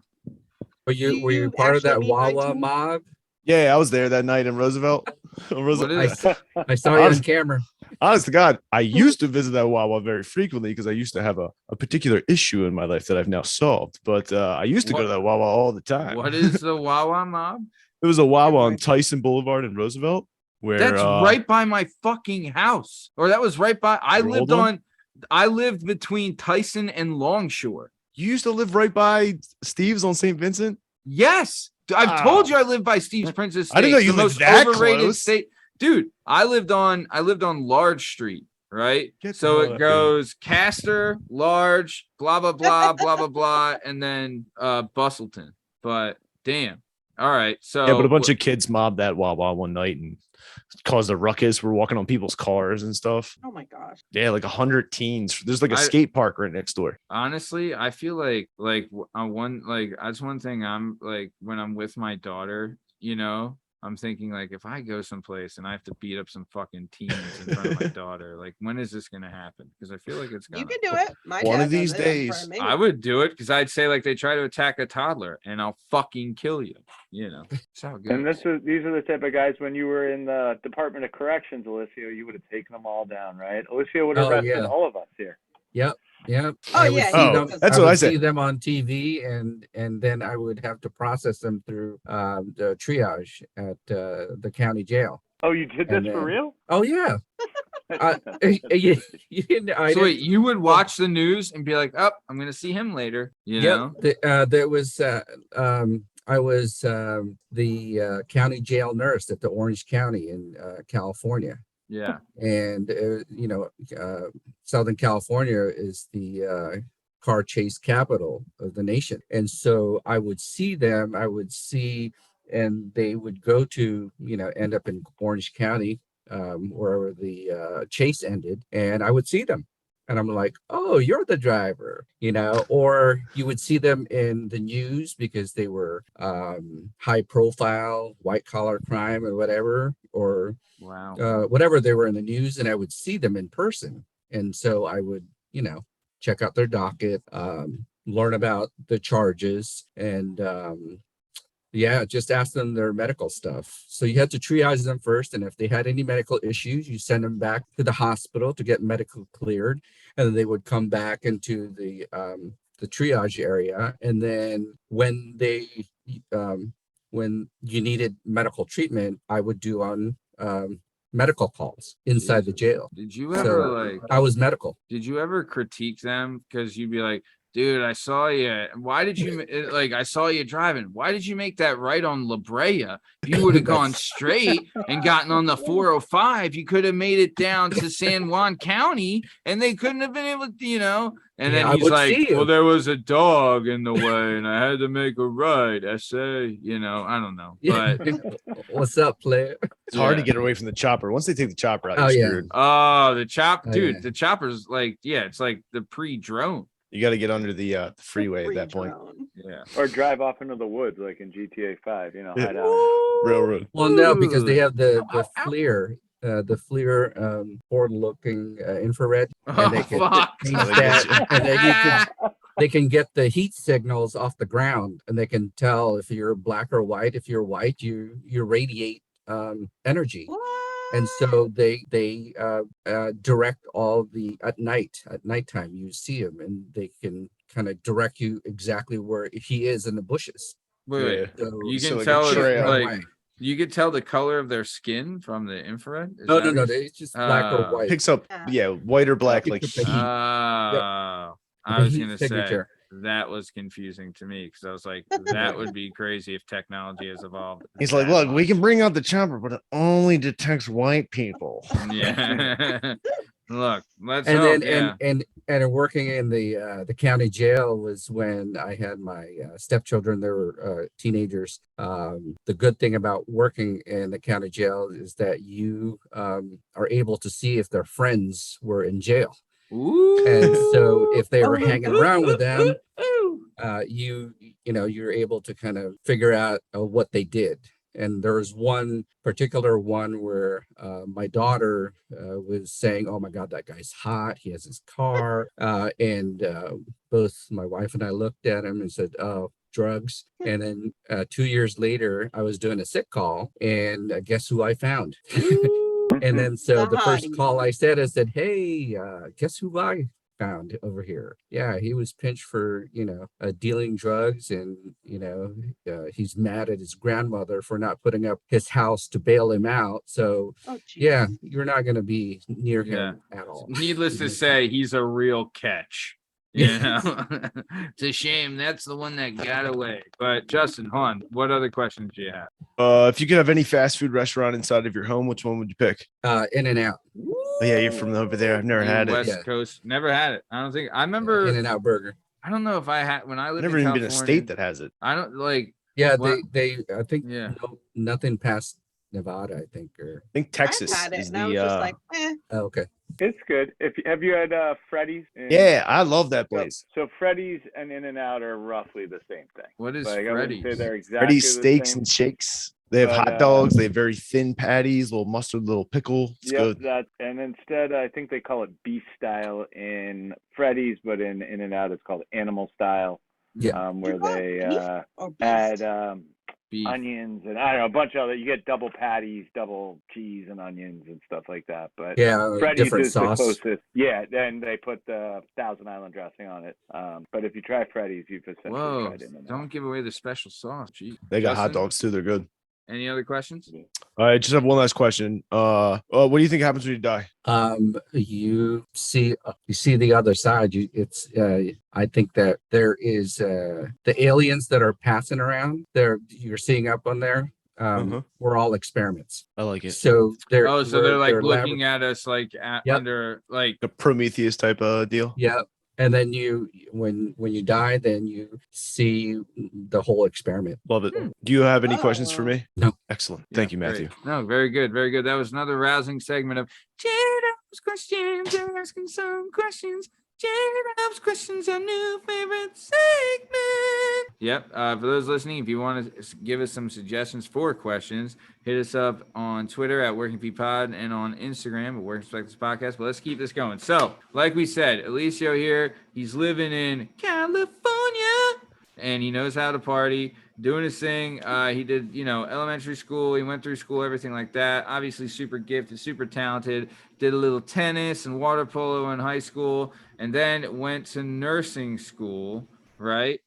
Were you part of that Wawa mob? Yeah, I was there that night in Roosevelt. I saw you on camera. Honest to God, I used to visit that Wawa very frequently because I used to have a particular issue in my life that I've now solved. But I used to go to that Wawa all the time. What is the Wawa mob? It was a Wawa on Tyson Boulevard in Roosevelt. That's right by my fucking house. Or that was right by. I lived between Tyson and Longshore. You used to live right by Steve's on St. Vincent? Yes. I've told you I lived by Steve's Princess Steak. I didn't know you lived that close. State. Dude, I lived on Large Street, right? So it goes Castor, Large, blah blah blah, blah blah blah, and then Bustleton. But damn. All right. So yeah, but a bunch of kids mobbed that Wawa one night and caused a ruckus. We're walking on people's cars and stuff. Oh my gosh. Yeah, like 100 teens. There's like a skate park right next door. Honestly, I feel that's one thing I'm like when I'm with my daughter, I'm thinking like if I go someplace and I have to beat up some fucking teens in front of my daughter, like when is this gonna happen? Because I feel like it's gonna. You can do it. My One dad of these does it in front days. of me. I would do it because I'd say like they try to attack a toddler and I'll fucking kill you. You know, that's how it goes. And these are the type of guys when you were in the Department of Corrections, Eliseo, you would have taken them all down, right? Eliseo would have arrested all of us here. Yep. Oh, I would yeah, see he them. does. That's I what would I said. see them on TV, and then I would have to process them through the triage at the county jail. Oh, you did this And for then- real? Oh yeah. So wait, you would watch the news and be like, "Oh, I'm gonna see him later." You know? There was I was the county jail nurse at the Orange County in California. Yeah. And Southern California is the car chase capital of the nation, and so I would see them. And they would go to end up in Orange County, wherever the chase ended, and I would see them. And I'm like, oh, you're the driver, or you would see them in the news because they were high profile, white collar crime or whatever, or Wow. whatever they were in the news, and I would see them in person. And so I would, check out their docket, learn about the charges, and just ask them their medical stuff. So you had to triage them first, and if they had any medical issues, you send them back to the hospital to get medical cleared, and then they would come back into the triage area. And then when you needed medical treatment, I would do on medical calls inside the jail. Did you ever I was medical. Did you ever critique them? Because you'd be like, dude, I saw you. Why did you I saw you driving? Why did you make that right on La Brea? If you would have gone straight and gotten on the 405, you could have made it down to San Juan County, and they couldn't have been able to, And then he's like, well, there was a dog in the way, and I had to make a right. I don't know. But what's up, player? It's hard to get away from the chopper. Once they take the chopper out, Oh, you're yeah. screwed. Oh, the chopper, dude. Yeah. The chopper's it's like the pre-drone. You got to get under the freeway at that point. Yeah. Or drive off into the woods like in GTA 5, hide out. Railroad. Well, no, because they have the FLIR, forward-looking infrared, and they can change that, and then they can get the heat signals off the ground, and they can tell if you're black or white. If you're white, you radiate energy. And so they direct all at nighttime you see him, and they can kind of direct you exactly where he is in the bushes. Wait. So, You can like tell a trail. it, you could tell the color of their skin from the infrared. No, it's just black or white. Picks up, white or black, like Picks up the heat. heat. I The was heat gonna say signature. that was confusing to me because I was like, that would be crazy if technology has evolved. He's like, that look, we much." can bring out the chopper, but it only detects white people. Yeah. Look, let's And hope. then and working in the county jail was when I had my stepchildren. They were teenagers. The good thing about working in the county jail is that you are able to see if their friends were in jail. Ooh. And so if they were hanging around with them, you're able to kind of figure out what they did. And there was one particular one where my daughter was saying, oh my God, that guy's hot. He has his car. And both my wife and I looked at him and said, oh, drugs. And then 2 years later, I was doing a sick call, and guess who I found? And then so the first call I said, hey, guess who I found over here? Yeah, he was pinched for, dealing drugs, and, he's mad at his grandmother for not putting up his house to bail him out. So, yeah, you're not going to be near him at all. Needless to say, he's a real catch. It's a shame that's the one that got away. But Justin, hold on, what other questions do you have? If you could have any fast food restaurant inside of your home, which one would you pick? In-N-Out. Oh, yeah, you're from over there. I've never had it. West Coast, never had it. I don't think I remember. In-N-Out burger. I don't know if I had when I lived. Never in even been a California, state that has it. I don't like. Yeah, What? they I think nothing past Nevada, I think, or I think Texas I've had it, is and I was just like, okay. It's good. Have you had Freddy's? Yeah, I love that place. So Freddy's and In-N-Out are roughly the same thing. What is Like, I wouldn't Freddy's? say they're exactly Freddy's the Steaks same. and Shakes. They have But, hot dogs. They have very thin patties, little mustard, little pickle. It's good. And instead, I think they call it beef style in Freddy's, but in In-N-Out, it's called animal style. Yeah. Where they or add Beef. onions and I don't know, a bunch of other. You get double patties, double cheese and onions and stuff like that. But Yeah, Freddy's different is sauce. the closest. Yeah, then they put the Thousand Island dressing on it. But if you try Freddy's, you've essentially Whoa! tried In-N-Out. Don't give away the special sauce. Gee. They got hot Justin, dogs too. They're good. Any other questions? All right, just have one last question. What do you think happens when you die? You see the other side. I think that there is the aliens that are passing around there. You're seeing up on there. We're all experiments. I like it. So they're like looking at us like under like the Prometheus type of deal. Yeah. And then when you die, then you see the whole experiment. Love it. Do you have any questions for me? No. Excellent. Thank you, Matthew. Great. No, very good. Very good. That was another rousing segment of jdub's questions. They're asking some questions. jdub's questions, our new favorite segment. Yep. For those listening, if you want to give us some suggestions for questions, hit us up on Twitter at WorkingPod and on Instagram at Working Perspectives Podcast. But let's keep this going. So, like we said, Eliseo here, he's living in California and he knows how to party, doing his thing. He did, elementary school. He went through school, everything like that. Obviously super gifted, super talented. Did a little tennis and water polo in high school and then went to nursing school, right?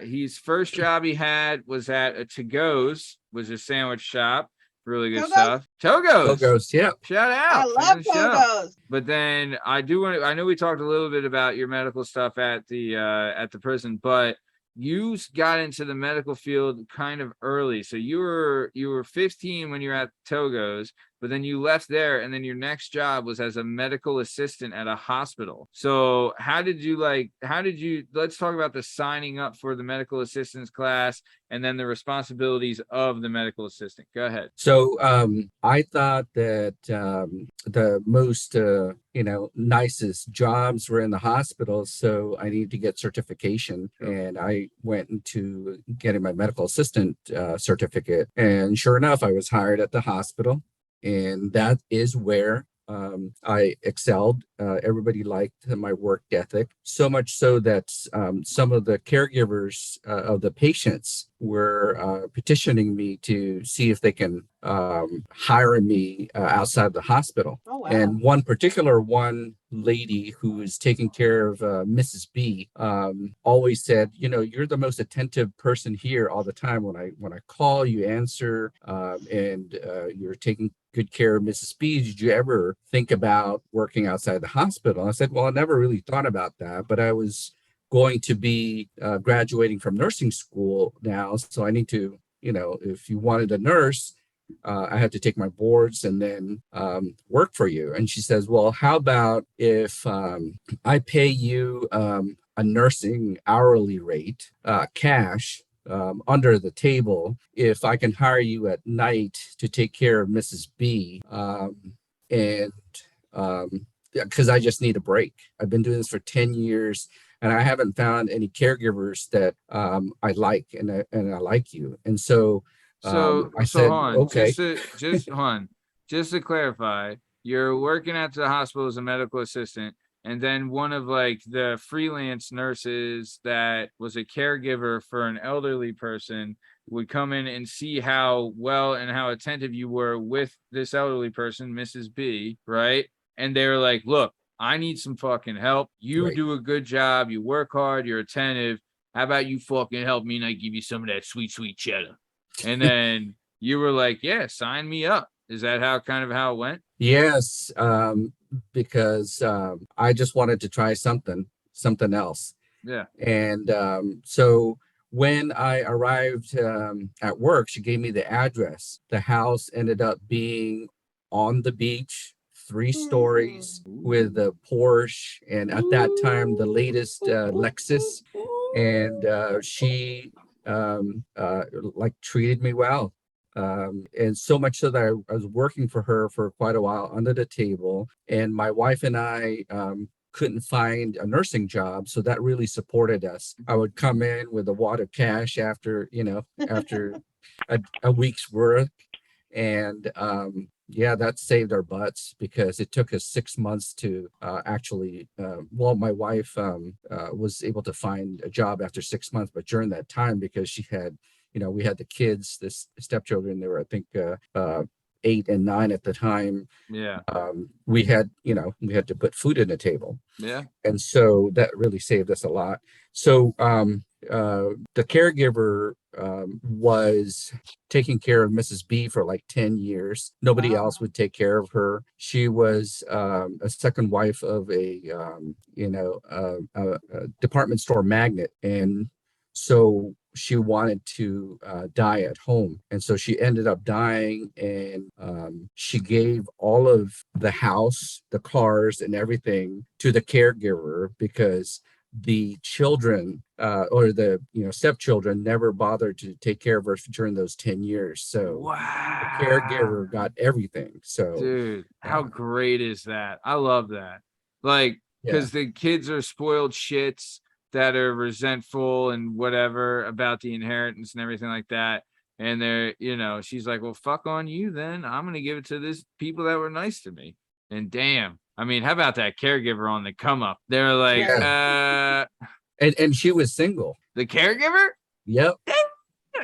His first job he had was at a To-Go's, was a sandwich shop. Really good stuff. Togo's, yeah. Shout out. I love Togo's. But then I know we talked a little bit about your medical stuff at the prison, but you got into the medical field kind of early. So you were 15 when you were at Togo's, but then you left there and then your next job was as a medical assistant at a hospital. So let's talk about the signing up for the medical assistance class and then the responsibilities of the medical assistant. Go ahead. So I thought that the most nicest jobs were in the hospital, so I needed to get certification, and I went into getting my medical assistant certificate, and sure enough, I was hired at the hospital, and that is where I excelled. Everybody liked my work ethic, so much so that some of the caregivers of the patients were petitioning me to see if they can hire me outside the hospital. Oh, wow. And one lady who is taking care of Mrs. B always said, you're the most attentive person here all the time. When I call, you answer, and you're taking good care of Mrs. B. Did you ever think about working outside the hospital? I said, well, I never really thought about that, but I was going to be graduating from nursing school now. So I need to, if you wanted a nurse, I had to take my boards and then work for you. And she says, well, how about if I pay you a nursing hourly rate, cash, under the table, if I can hire you at night to take care of Mrs. B, because I just need a break. I've been doing this for 10 years and I haven't found any caregivers that I like, and I like you. And so I said, okay. Just to clarify, you're working at the hospital as a medical assistant, and then one of like the freelance nurses that was a caregiver for an elderly person would come in and see how well and how attentive you were with this elderly person, Mrs. B, right? And they were like, look, I need some fucking help. You do a good job. You work hard. You're attentive. How about you fucking help me and I give you some of that sweet, sweet cheddar? And then you were like, yeah, sign me up. Is that how it went? Yes, because I just wanted to try something else. Yeah. And so when I arrived at work, she gave me the address. The house ended up being on the beach, 3 stories with a Porsche, and at that time the latest Lexus. And she treated me well. And so much so that I was working for her for quite a while under the table. And my wife and I couldn't find a nursing job. So that really supported us. I would come in with a wad of cash after, after a week's work. And yeah, that saved our butts because it took us 6 months to actually, my wife was able to find a job after 6 months, but during that time, because she had, we had the kids, this stepchildren, they were, I think, 8 and 9 at the time. Yeah. We had to put food on the table. Yeah. And so that really saved us a lot. So the caregiver was taking care of Mrs. B for like 10 years. Nobody else would take care of her. She was a second wife of a department store magnate. And so she wanted to die at home. And so she ended up dying, and she gave all of the house, the cars and everything to the caregiver because the children or the stepchildren never bothered to take care of her during those 10 years. So the caregiver got everything. So dude, how great is that? I love that. Like, because the kids are spoiled shits that are resentful and whatever about the inheritance and everything like that. And they're, she's like, well, fuck on you then. I'm going to give it to this people that were nice to me. And damn, I mean, how about that caregiver on the come up? They're like, and she was single. The caregiver? Yep.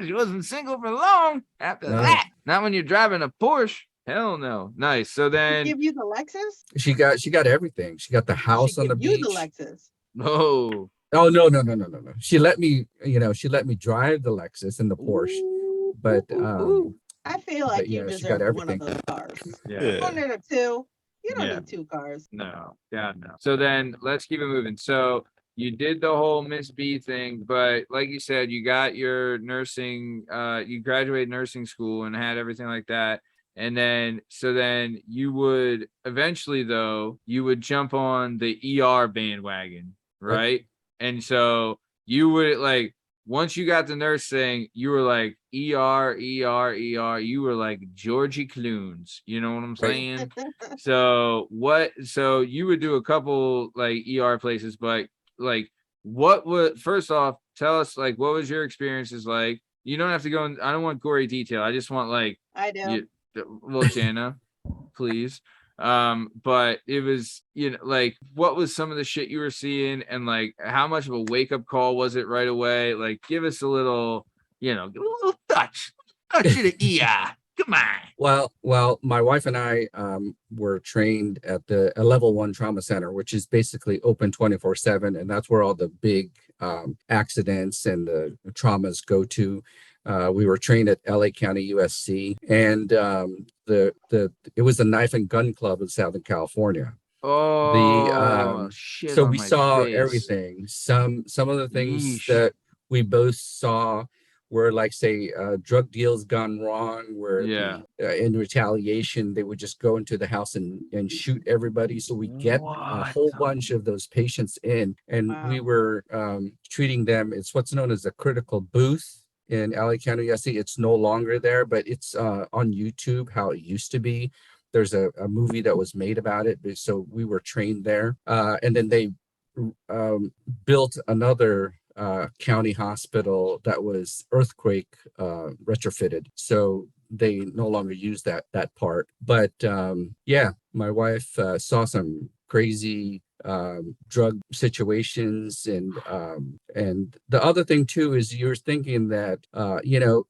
She wasn't single for long after that. Not when you're driving a Porsche. Hell no. Nice. So then give you the Lexus? She got everything. She got the house on the beach. You the Lexus. No. Oh no. She let me drive the Lexus and the Porsche. But I feel like you deserve one of those cars. Yeah. One or two. You don't need 2 cars. No. God no. So then let's keep it moving. So you did the whole Miss B thing, but like you said, you got your nursing, you graduated nursing school and had everything like that. And then, you would eventually, though, you would jump on the ER bandwagon, right? And so you would once you got the nurse thing, you were like ER. You were like Georgie Clooney. You know what I'm saying? So you would do a couple ER places, but what would, first off, tell us what was your experiences like? You don't have to go in, I don't want gory detail. I just want I do. Well, Jana, please. But it was, what was some of the shit you were seeing, and how much of a wake up call was it right away? Give us a little, give a little touch of the ER. Come on. Well, my wife and I were trained at a level 1 trauma center, which is basically open 24/7, and that's where all the big accidents and the traumas go to. We were trained at LA County USC, and it was the Knife and Gun Club in Southern California. Shit. So we saw everything. Some of the things that we both saw were drug deals gone wrong, where in retaliation they would just go into the house and shoot everybody. So we get a whole bunch of those patients in, and we were treating them. It's what's known as a critical booth in LA County USC. It's no longer there, but it's on YouTube how it used to be. There's a movie that was made about it. So we were trained there. And then they built another county hospital that was earthquake retrofitted. So they no longer use that part. But my wife saw some crazy drug situations, and the other thing too is you're thinking that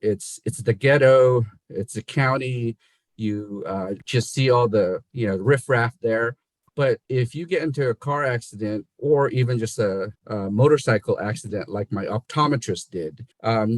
it's the ghetto, it's the county, you just see all the riffraff there. But if you get into a car accident or even just a motorcycle accident like my optometrist did,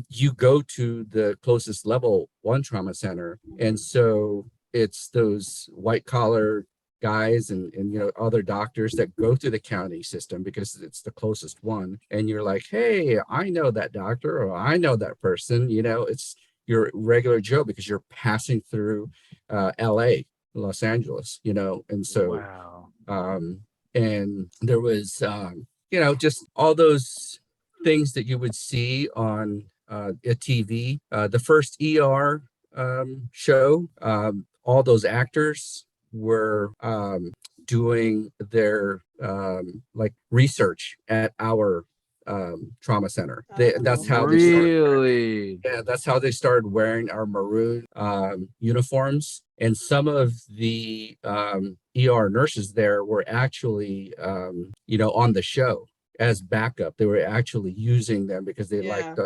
you go to the closest level 1 trauma center. And so it's those white collar guys and other doctors that go through the county system because it's the closest one. And you're like, hey, I know that doctor, or I know that person. It's your regular Joe because you're passing through LA, Los Angeles, and so and there was just all those things that you would see on a TV. The first ER show, all those actors were doing their like research at our trauma center. That's how they started. Really? Yeah, that's how they started wearing our maroon uniforms. And some of the ER nurses there were actually, on the show as backup. They were actually using them because they liked,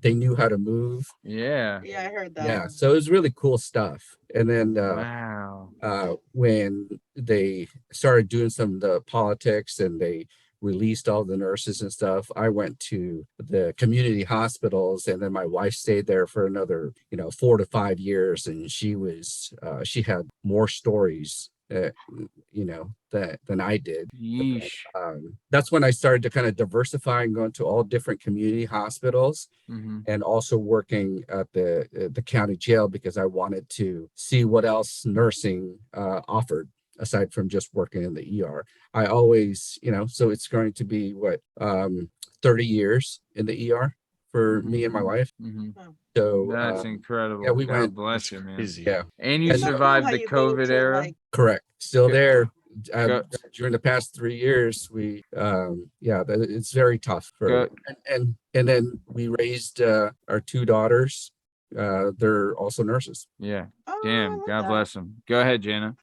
they knew how to move. Yeah. Yeah, I heard that. Yeah, so it was really cool stuff. And then Wow. when they started doing some of the politics and they released all the nurses and stuff, I went to the community hospitals, and then my wife stayed there for another 4 to 5 years, and she had more stories than I did. Yeesh. That's when I started to kind of diversify and go into all different community hospitals, and also working at the county jail because I wanted to see what else nursing offered aside from just working in the ER. I always, so it's going to be 30 years in the ER for me and my wife. So that's incredible. Yeah, we God went. bless you, man. Yeah, and you survived the COVID era. Correct. Still there. During the past 3 years, we it's very tough and then we raised our 2 daughters. They're also nurses. Yeah. Damn. God bless them. Go ahead, Jana.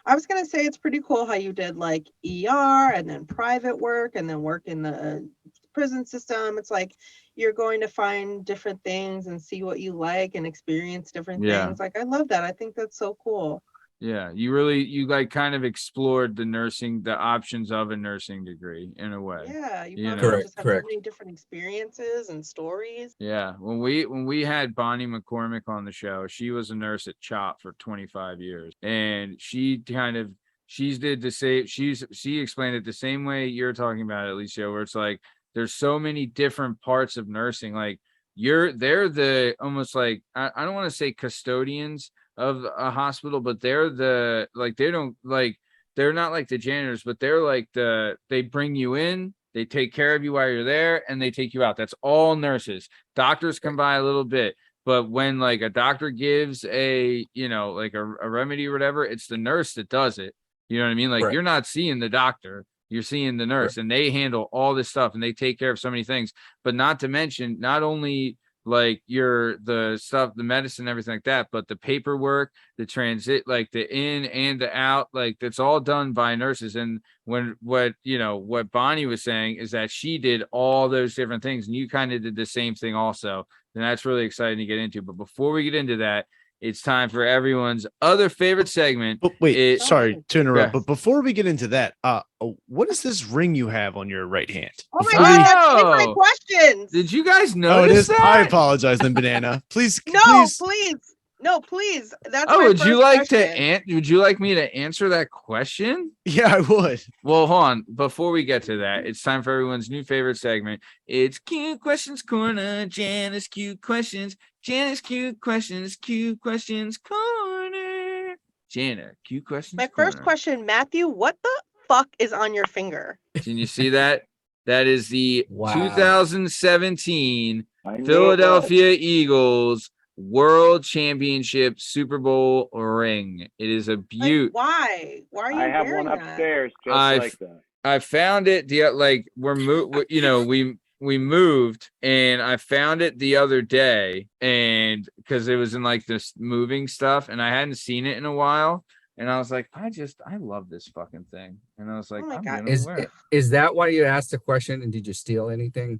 I was gonna say it's pretty cool how you did like ER and then private work and then work in the prison system. It's like you're going to find different things and see what you like and experience different things. Like I love that. I think that's so cool. Yeah, you like kind of explored the options of a nursing degree in a way. Yeah, correct. So many different experiences and stories. Yeah, when we had Bonnie McCormick on the show, she was a nurse at CHOP for 25 years, and she explained it the same way you're talking about it, Eliseo, where it's like there's so many different parts of nursing. Like they're the almost like I don't want to say custodians of a hospital, but they're not like the janitors, but they're like they bring you in, they take care of you while you're there, and they take you out. That's all nurses. Doctors come by a little bit, but when like a doctor gives a like a remedy or whatever, it's the nurse that does it. You know what I mean? Like You're not seeing the doctor, you're seeing the nurse, and they handle all this stuff and they take care of so many things. But not to mention, not only like the stuff, the medicine, everything like that, but the paperwork, the transit, like the in and the out, like that's all done by nurses. And what Bonnie was saying is that she did all those different things, and you kind of did the same thing also. And that's really exciting to get into. But before we get into that, it's time for everyone's other favorite segment. But wait, sorry to interrupt, but before we get into that, what is this ring you have on your right hand? Oh my God, that's my questions. Did you guys notice that? I apologize, then, Banana. Please. No, please. That's would you like me to answer that question? Yeah, I would. Well, hold on. Before we get to that, it's time for everyone's new favorite segment. It's Cute Questions Corner. Jana's Cute Questions. Jana's Cute Questions. Cute Questions Corner. Jana, Cute Questions My Corner. first question, Matthew, what the fuck is on your finger? Can you see that? That is the 2017 Philadelphia Eagles World Championship Super Bowl ring. It is a beaut. Like, why? Why are you? I have wearing one upstairs, just like that. I found it we moved, and I found it the other day, and because it was in like this moving stuff, and I hadn't seen it in a while, and I was like, I love this fucking thing, and I was like, oh my I'm God. gonna wear it. Is that why you asked the question? And did you steal anything?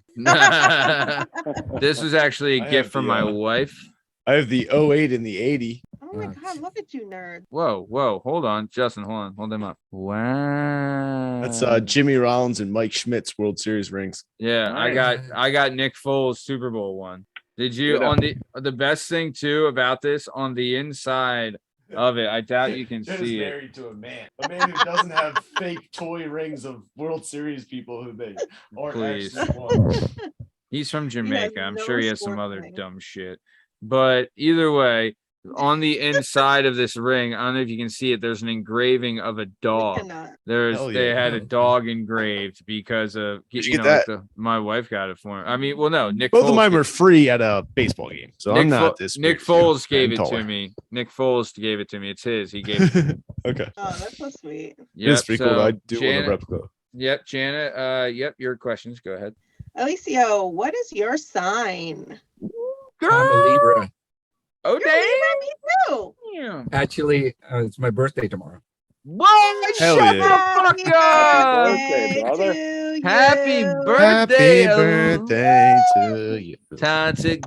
This was actually a gift from my wife. I have the 08 and the 80. Oh my God, look at you, nerd. Whoa, hold on, Justin, hold them up. Wow, that's Jimmy Rollins and Mike Schmidt's World Series rings. Yeah, nice. I got Nick Foles Super Bowl one. Did you? On the best thing too about this, on the inside of it, I doubt you can see it. Married to a man who doesn't have fake toy rings of World Series people who they aren't actually won. He's from Jamaica. I'm sure he has some other dumb shit. But either way, on the inside of this ring, I don't know if you can see it, there's an engraving of a dog. cannot. Hell They yeah. had a dog engraved because of Where'd you you get know like that? my wife got it for him. I mean, well, no, Nick Both of Foles mine gave- were free at a baseball game, so I'm not this. Nick weird, Foles too. I'm gave it taller. to me. Nick Foles gave it to me. It's his. He gave it to me. Okay. Oh, that's so sweet. Yep, It's pretty cool. Though. I do want a Janet, replica. Yep, Janet. Yep, your questions. Go ahead. Eliseo, what is your sign? I'm a Libra. Oh, You're a Libra, me too. damn. Actually, it's my birthday tomorrow. What? Hell Shut yeah. the fuck Happy up. birthday, brother. to Happy you. birthday. Happy birthday to you. Tante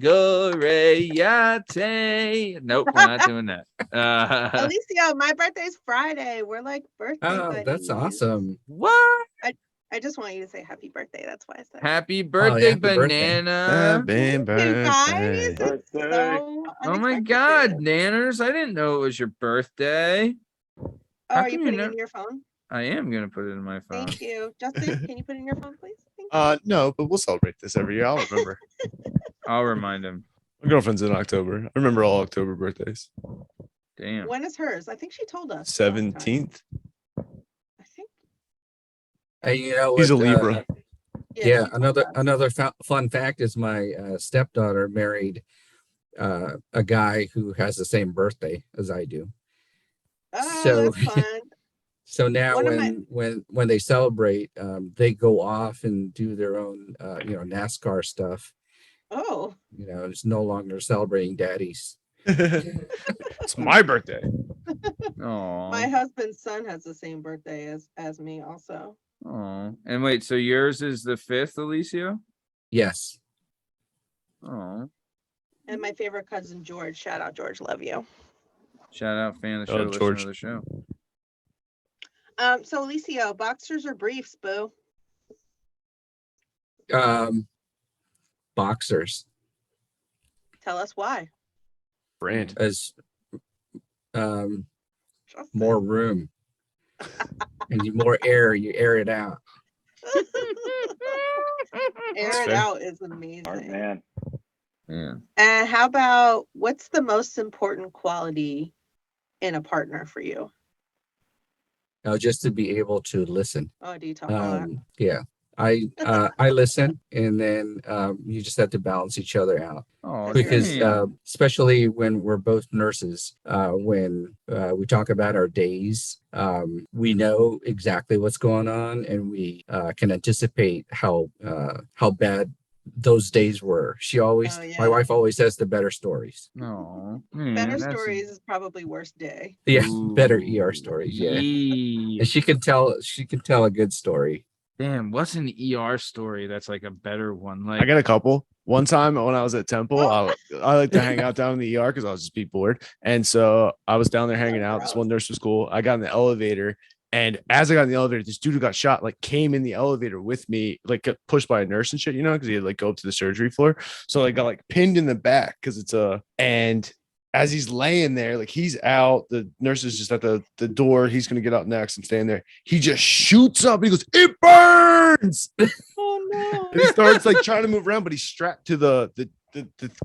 Goreyate. Nope, we're not doing that. Eliseo, my birthday's Friday. We're like birthday Oh, buddies. that's awesome. What? I just want you to say happy birthday. That's why I said. Happy birthday, happy birthday. banana. Happy Guys, birthday. it's so Oh my unexpected. god, Nanners. I didn't know it was your birthday. Oh, How are you come you putting it know- in your phone? I am gonna put it in my phone. Thank you. Justin, can you put it in your phone, please? Thank you. No, but we'll celebrate this every year. I'll remember. I'll remind him. My girlfriend's in October. I remember all October birthdays. Damn. When is hers? I think she told us. last time. 17th. I think. Hey, you know He's a what, Libra. Yeah, she told another us. fun fact is my stepdaughter married a guy who has the same birthday as I do. Oh, so- that's fun. So now One of my- when they celebrate, they go off and do their own NASCAR stuff. Oh, It's no longer celebrating daddies. It's my birthday. Oh. my husband's son has the same birthday as me also. Oh. And wait, so yours is the 5th, Eliseo? Yes. Oh. And my favorite cousin George. Shout out George, love you. Shout out fan of the Oh, show, listener George. of the show. So Eliseo, boxers or briefs, boo? Boxers Tell us why. Brand. as Justin. more room and more air. You air it out. Air That's it fair. out is Smart amazing. man. Yeah. And how about what's the most important quality in a partner for you? Just to be able to listen. Oh, do you talk a lot? Yeah. I listen, and then you just have to balance each other out. Oh, Because damn. especially when we're both nurses, when we talk about our days, we know exactly what's going on, and we can anticipate how bad those days were. Oh, yeah. My wife always has the better stories. No. Better stories is probably worst day. Yeah, better ER stories. Yeah, and she can tell a good story. Damn, what's an ER story that's like a better one? Like I got a couple. One time when I was at Temple, Oh. I like to hang out down in the ER because I was just be bored. And so I was down there hanging out. This one nurse was cool. I got in the elevator. And as I got in the elevator, this dude who got shot like came in the elevator with me, like got pushed by a nurse and shit, because he had like go up to the surgery floor. So I got like pinned in the back because it's and as he's laying there, like he's out, the nurse is just at the door. He's gonna get out next. I'm standing there. He just shoots up. He goes, "It burns!" Oh no. And he starts like trying to move around, but he's strapped to the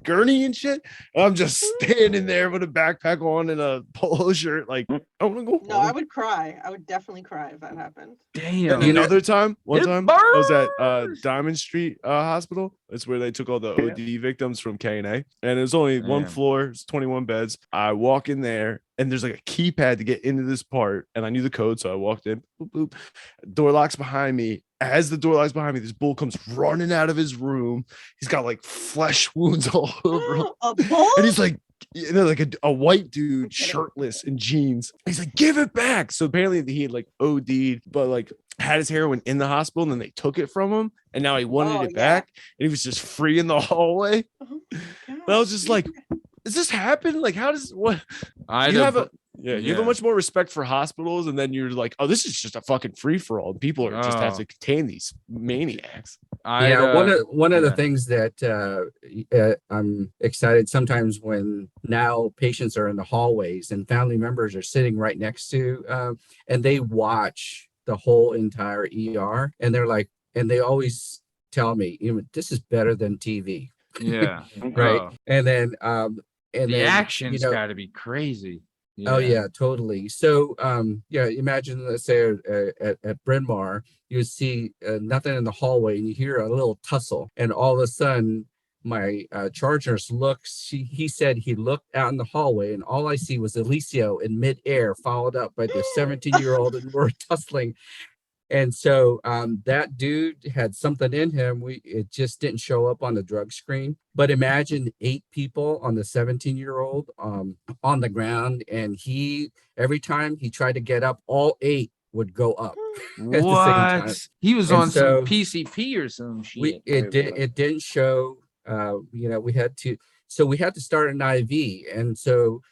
gurney and shit. And I'm just standing there with a backpack on and a polo shirt, like I want to go. No, I would cry. I would definitely cry if that happened. damn. Another time, one It time, I was at burns! Diamond Street Hospital. It's where they took all the OD victims from K&A. And it was only one Damn. floor, it's 21 beds. I walk in there and there's like a keypad to get into this part. And I knew the code, so I walked in. Boop, boop. Door locks behind me. As the door locks behind me, this bull comes running out of his room. He's got like flesh wounds all over him. A bull? And he's like, like a white dude, shirtless in jeans. He's like, "Give it back." So apparently he had like OD'd, but like had his heroin in the hospital, and then they took it from him, and now he wanted Oh, it yeah. back, and he was just free in the hallway. Oh my And I was just God. like, "Does this happen? Like, how does what?" I You have a you have yeah. a much more respect for hospitals, and then you're like, "Oh, this is just a fucking free for all." People are just have Oh. to contain these maniacs. One of the yeah. things that I'm excited sometimes when now patients are in the hallways and family members are sitting right next to and they watch the whole entire ER, and they're like, and they always tell me, this is better than TV. Yeah. Right. Oh. And then And the then, action's got to be crazy. Oh yeah, totally. So imagine, let's say at Bryn Mawr, you see nothing in the hallway and you hear a little tussle, and all of a sudden my charge nurse looks, he said he looked out in the hallway and all I see was Eliseo in midair, followed up by the 17-year-old, and we're tussling. And so that dude had something in him. It just didn't show up on the drug screen. But imagine 8 people on the 17-year-old on the ground, and every time he tried to get up, all 8 would go up at the same time. He was And on so some PCP or some shit. It didn't show. We had to start an IV, and so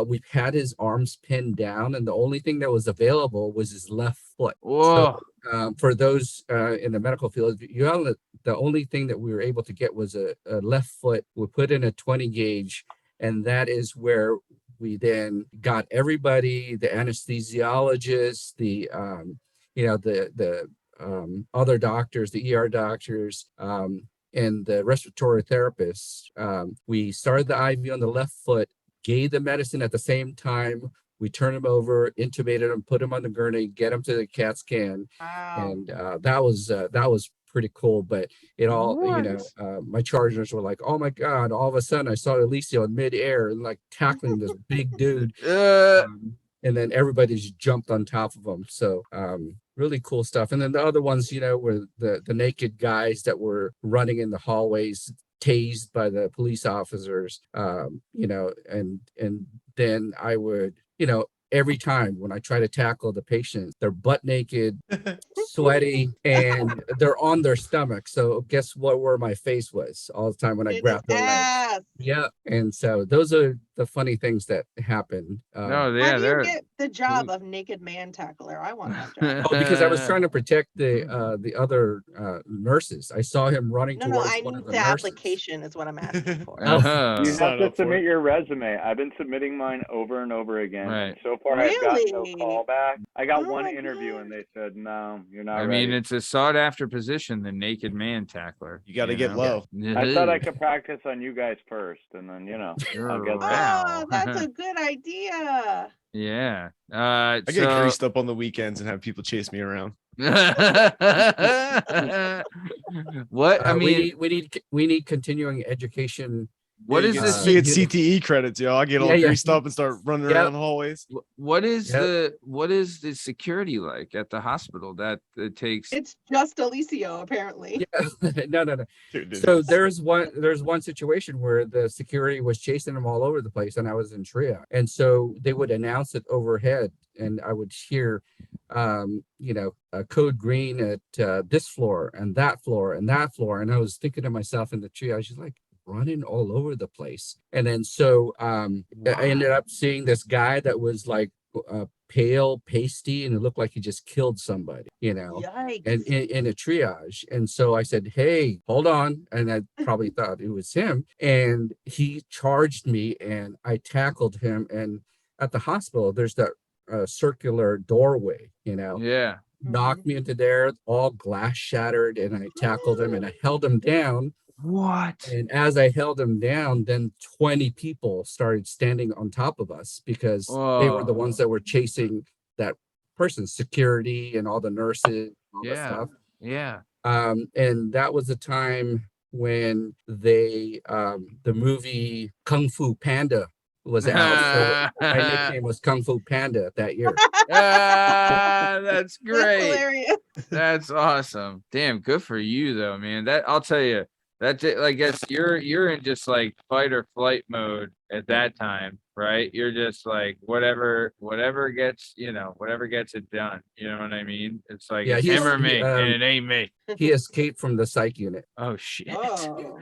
we've had his arms pinned down, and the only thing that was available was his left foot. Whoa. So, for those in the medical field, the only thing that we were able to get was a left foot. We put in a 20 gauge, and that is where we then got everybody, the anesthesiologists, the other doctors, the ER doctors, and the respiratory therapists. We started the IV on the left foot, gave the medicine at the same time. We turned him over, intubated him, put him on the gurney, get him to the CAT scan. Wow. And that was pretty cool. But it all, my chargers were like, oh my God, all of a sudden I saw Eliseo in midair and like tackling this big dude. And then everybody just jumped on top of him. So really cool stuff. And then the other ones, were the naked guys that were running in the hallways, tased by the police officers, and then I would, every time when I try to tackle the patients, they're butt naked, sweaty, and they're on their stomach. So guess where my face was all the time when I grabbed their legs? Yeah. And so those are the funny things that happen. How do you get the job of naked man tackler? I want that job. Because I was trying to protect the other nurses. I saw him running towards I one need of the the nurses. application is what I'm asking for. You have to submit your resume. I've been submitting mine over and over again. Right. So far, I've got no callback. I got one interview, and they said, no, you're not ready. I mean, it's a sought-after position, the naked man tackler. You got to get low. I thought I could practice on you guys first, and then, I'll get Oh, that's a good idea. Yeah. I get greased up on the weekends and have people chase me around. What? I mean, we need continuing education. What is this? You get CTE credits, yo. I get all greased up and start running around the hallways. What is the security like at the hospital that it takes? It's just Eliseo, apparently. Yeah. No. So there's one situation where the security was chasing them all over the place, and I was in triage, and so they would announce it overhead, and I would hear, code green at this floor and that floor and that floor, and I was thinking to myself in the triage, she's like, running all over the place. And then so I ended up seeing this guy that was like pale, pasty, and it looked like he just killed somebody, Yikes. and in a triage. And so I said, hey, hold on. And I probably thought it was him. And he charged me and I tackled him. And at the hospital, there's that circular doorway, Yeah. knocked me into there, all glass shattered. And I tackled him and I held him down. What? And as I held him down, then 20 people started standing on top of us because they were the ones that were chasing that person, security and all the nurses, all that stuff. Yeah. And that was the time when the movie Kung Fu Panda was out. So my nickname was Kung Fu Panda that year. That's great. That's hilarious. That's awesome. Damn, good for you though, man. That I'll tell you. That's it. I guess you're in just like fight or flight mode at that time, right? You're just like whatever gets it done. You know what I mean? It's like it's him or me, and it ain't me. He escaped from the psych unit. Oh shit! Oh.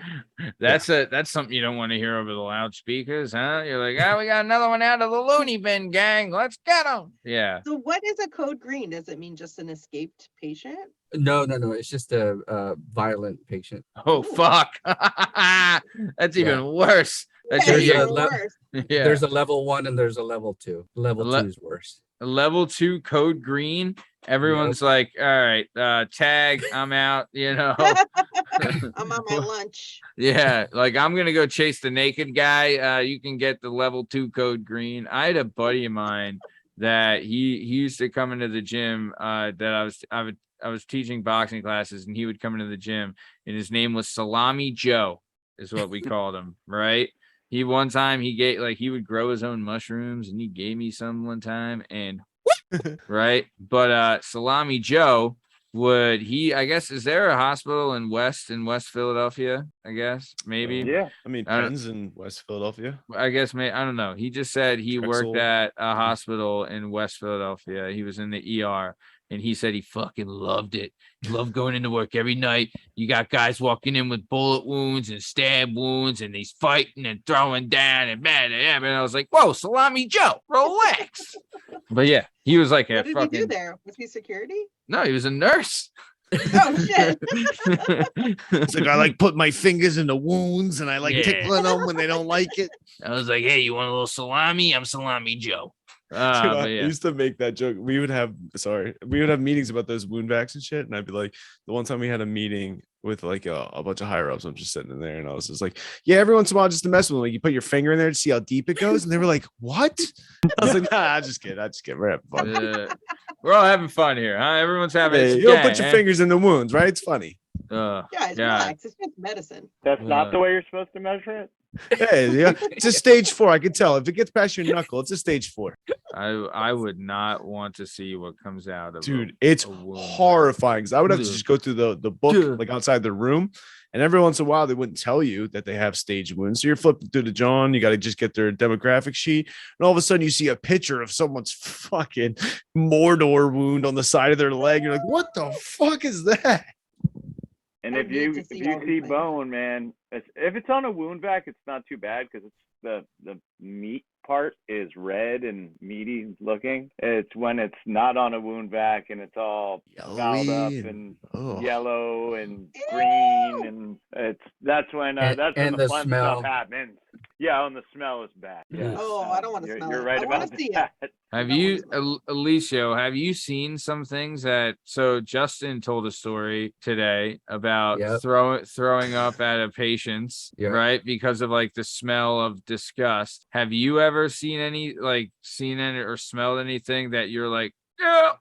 That's something you don't want to hear over the loudspeakers, huh? You're like, we got another one out of the loony bin gang. Let's get him. Yeah. So what is a code green? Does it mean just an escaped patient? No. It's just a violent patient. Oh fuck! That's even worse. That's There's even worse. There's a level 1 and there's a level 2. Level 2 is worse. level 2 code green. Everyone's like, all right, tag, I'm out, you know. I'm on my lunch. Yeah, like I'm gonna go chase the naked guy. You can get the level 2 code green. I had a buddy of mine that he used to come into the gym that I was teaching boxing classes, and he would come into the gym, and his name was Salami Joe, is what we called him, right? He one time he would grow his own mushrooms, and he gave me some one time, and right. But Salami Joe I guess, is there a hospital in West Philadelphia? I guess maybe. Yeah. I mean, I don't- Penn's in West Philadelphia. I guess I don't know. He just said he worked Drexel. at a hospital in West Philadelphia. He was in the ER, and he said he fucking loved it. He loved going into work every night. You got guys walking in with bullet wounds and stab wounds, and he's fighting and throwing down and bad. And I was like, whoa, Salami Joe, relax. But yeah, he was like What did he do there? Was he security? No, he was a nurse. Oh shit. It's like I like put my fingers in the wounds and I like Yeah. tickling them when they don't like it. I was like, hey, you want a little salami? I'm Salami Joe. Dude, I But yeah. used to make that joke. We would have meetings about those wound vacs and shit. And I'd be like, the one time we had a meeting with like a bunch of higher ups, I'm just sitting in there and I was just like, yeah, every once in a while, just to mess with them, like you put your finger in there to see how deep it goes. And they were like, what? I was like, nah, I just kidding. We're having fun. We're all having fun here, huh? Everyone's having Hey, it's you don't gay, put your huh? fingers in the wounds, right? It's funny. Guys, yeah. relax. It's just medicine. That's not the way you're supposed to measure it. Hey, yeah, it's a stage 4. I can tell if it gets past your knuckle, it's a stage 4. I would not want to see what comes out of Dude, it's a wound. horrifying. 'Cause I would have to Ugh. just go through the book Ugh. like outside the room, and every once in a while they wouldn't tell you that they have stage wounds. So you're flipping through the John, you got to just get their demographic sheet, and all of a sudden you see a picture of someone's fucking Mordor wound on the side of their leg. You're like, what the fuck is that? And I if need you to if see you all see these things. bone, man, if it's on a wound vac, it's not too bad because it's the meat part is red and meaty looking. It's when it's not on a wound vac and it's all fouled up Yellowy and oh. yellow and green, and that's when And the the fun smell. stuff happens. Yeah, and the smell is bad. Yeah. Oh, I don't want to You're, smell you're it. right I wanna about see it. that. Have No you, one's Eliseo, have you seen some things so Justin told a story today about Yep. throwing up at a patient's, Yep. right? Because of like the smell of disgust. Have you ever seen any or smelled anything that you're like, yeah,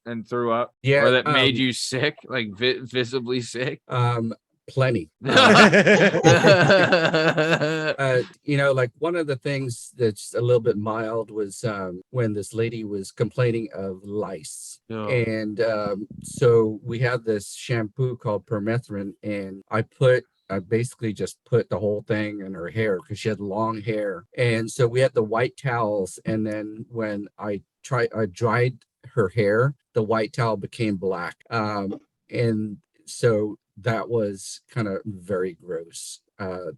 and threw up? Yeah, Or that made you sick, like visibly sick? Plenty. Like one of the things that's a little bit mild was when this lady was complaining of lice. Oh. And so we had this shampoo called permethrin, and I basically just put the whole thing in her hair because she had long hair. And so we had the white towels. And then when I dried her hair, the white towel became black. And so that was kind of very gross.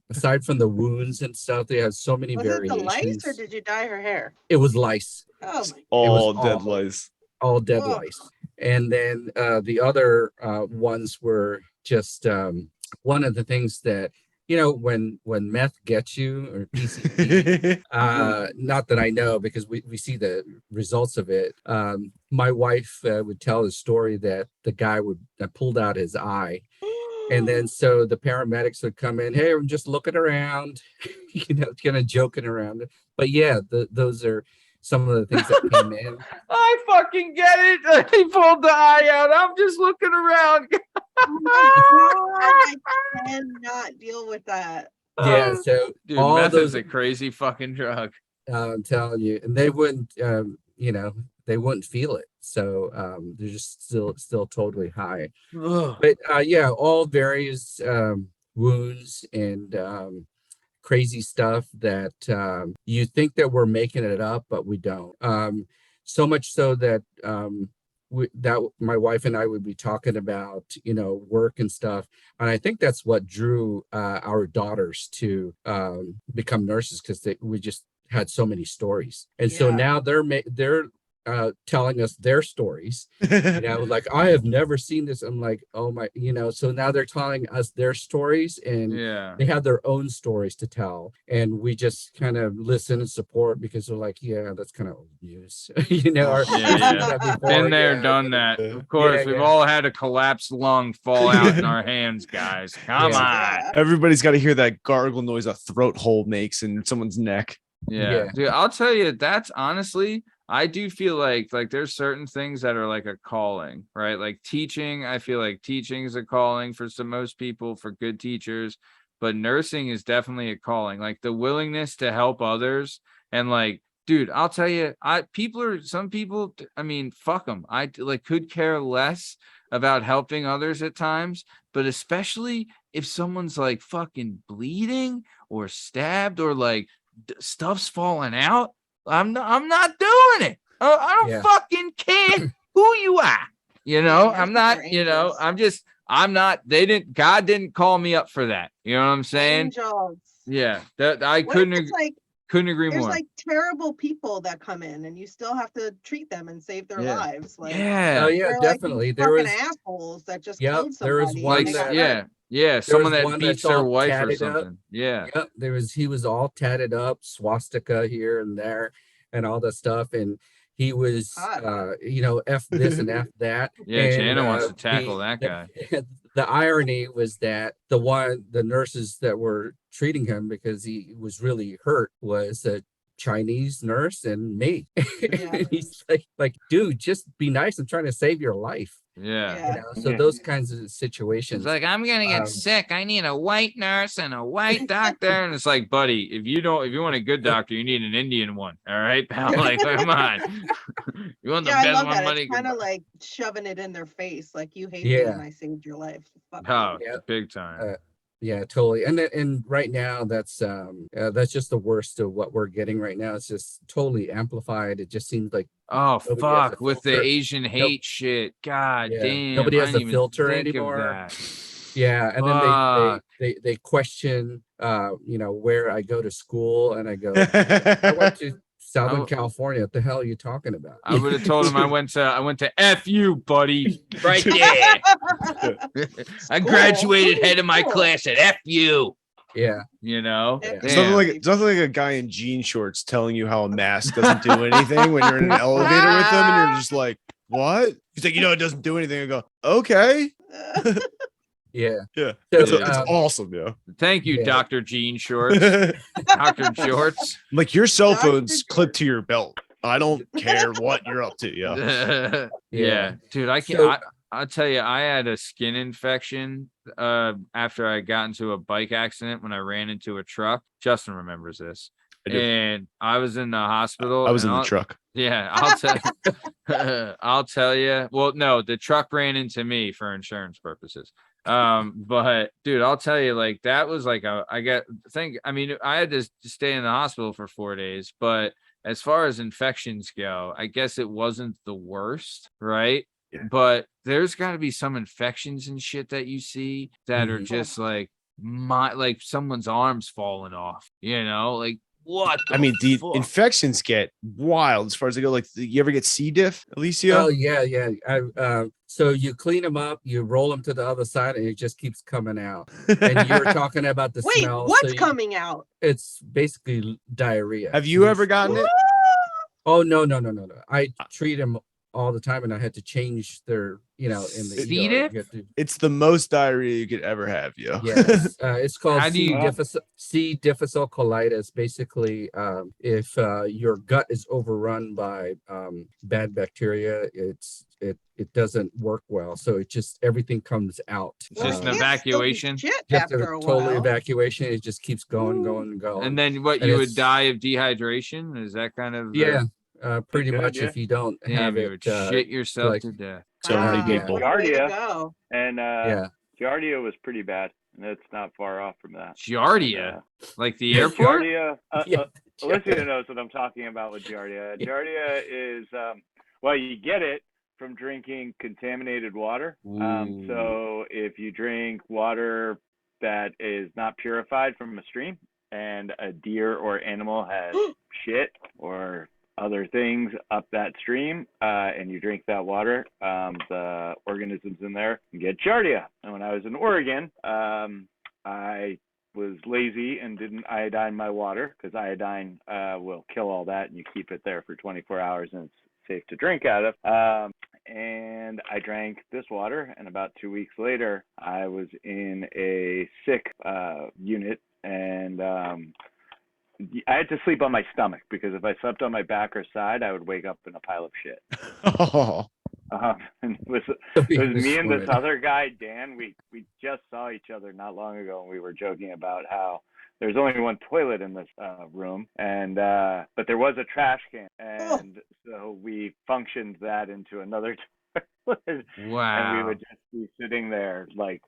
Aside from the wounds and stuff, they had so many Was it the variations. lice or did you dye her hair? It was lice, Oh my All was dead awful. lice. all dead Oh. lice. And then the other ones were just one of the things that, when meth gets you, or PCP, not that I know because we see the results of it. My wife would tell the story that the guy pulled out his eye. And then so the paramedics would come in, hey, I'm just looking around, kind of joking around. But yeah, those are some of the things that came in. I fucking get it. He pulled the eye out. I'm just looking around. Oh my God, I cannot deal with that. Yeah, so Dude, all meth is those, a crazy fucking drug. I'm telling you, and they wouldn't, they wouldn't feel it. So they're just still totally high. But yeah, all various wounds and crazy stuff that you think that we're making it up, but we don't. So much so that my wife and I would be talking about, work and stuff. And I think that's what drew our daughters to become nurses, because we just had so many stories. And so Yeah. now they're telling us their stories. Like, I have never seen this. I'm like, oh my, so now they're telling us their stories, and they have their own stories to tell, and we just kind of listen and support because they're like, yeah, that's kind of old news. Or we've seen that before. Been there, done that. Of course, we've all had a collapsed lung fall out in our hands, guys. Come on. Everybody's got to hear that gargle noise a throat hole makes in someone's neck. Yeah. Dude, I'll tell you, that's honestly, I do feel like there's certain things that are like a calling, right? Like teaching, I feel like teaching is a calling for most people, for good teachers, but nursing is definitely a calling. Like the willingness to help others, and like, dude, I'll tell you, some people, I mean, fuck them. I like could care less about helping others at times, but especially if someone's like fucking bleeding or stabbed or like stuff's falling out. I'm not doing it. I don't fucking care who you are. I'm not, God didn't call me up for that. You know what I'm saying? Angels. Yeah. I couldn't agree more. There's like terrible people that come in and you still have to treat them and save their lives. Like, oh yeah, definitely. Like there was assholes that just killed somebody. There was one someone that beats their wife or something. He was all tatted up, swastika here and there and all that stuff, and he was F this and F that. Jana wants to tackle that guy. The irony was that the nurses that were treating him because he was really hurt was a Chinese nurse and me. He's like, dude, just be nice. I'm trying to save your life. So those kinds of situations. It's like, I'm gonna get sick. I need a white nurse and a white doctor. And it's like, buddy, if you want a good doctor, you need an Indian one. All right, pal. Like, come on. You want the best one, money? It's kind of like shoving it in their face, like you hate me and I saved your life. Big time. Yeah, totally. And right now that's just the worst of what we're getting right now. It's just totally amplified. It just seems like with the Asian hate shit. God damn. Nobody has a filter anymore. Yeah, and then they question where I go to school, and I go, I went to Southern California. What the hell are you talking about? I would have told him I went to F you, buddy. Right there. I graduated head of my class at F you. Yeah. Something like a guy in jean shorts telling you how a mask doesn't do anything when you're in an elevator with them, and you're just like, what? He's like, it doesn't do anything. I go, okay. Yeah. It's awesome. Thank you, Dr. Jean Shorts. Dr. Shorts. Like, your cell phone's clipped to your belt. I don't care what you're up to. Dude, I'll tell you, I had a skin infection after I got into a bike accident when I ran into a truck. Justin remembers this. And I was in the hospital. I was in the truck. Yeah, I'll tell you. Well, no, the truck ran into me for insurance purposes. But dude, I'll tell you, like, that was like I had to stay in the hospital for 4 days, but as far as infections go, I guess it wasn't the worst, right? But there's got to be some infections and shit that you see that are just like someone's arms falling off, like, what? The infections get wild as far as they go. Like, you ever get C. diff, Eliseo? Oh yeah. So you clean them up, you roll them to the other side, and it just keeps coming out. And you were talking about the smell. What's coming out? It's basically diarrhea. Have you ever gotten it? Oh no. I treat them all the time, and I had to change their, in the ER. It's the most diarrhea you could ever have, yo. Yes, it's called C. difficile colitis. Basically, if your gut is overrun by bad bacteria, it doesn't work well. So it just, everything comes out. It's just an evacuation. Totally evacuation. It just keeps going. And then you would die of dehydration? Is that kind of pretty much if you don't have you would shit yourself to death. So many people. Giardia, and Giardia was pretty bad. And it's not far off from that. Giardia, like the airport. Giardia. Eliseo knows what I'm talking about with Giardia. Giardia is you get it from drinking contaminated water. So if you drink water that is not purified from a stream, and a deer or animal has shit or other things up that stream, and you drink that water, the organisms in there get giardia. And when I was in Oregon, I was lazy and didn't iodine my water, because iodine will kill all that, and you keep it there for 24 hours and it's safe to drink out of. And I drank this water, and about 2 weeks later, I was in a sick unit, and I had to sleep on my stomach, because if I slept on my back or side, I would wake up in a pile of shit. Oh. And it was me and this other guy, Dan. We just saw each other not long ago, and we were joking about how there's only one toilet in this room, and but there was a trash can, and so we functioned that into another toilet. Wow. And we would just be sitting there like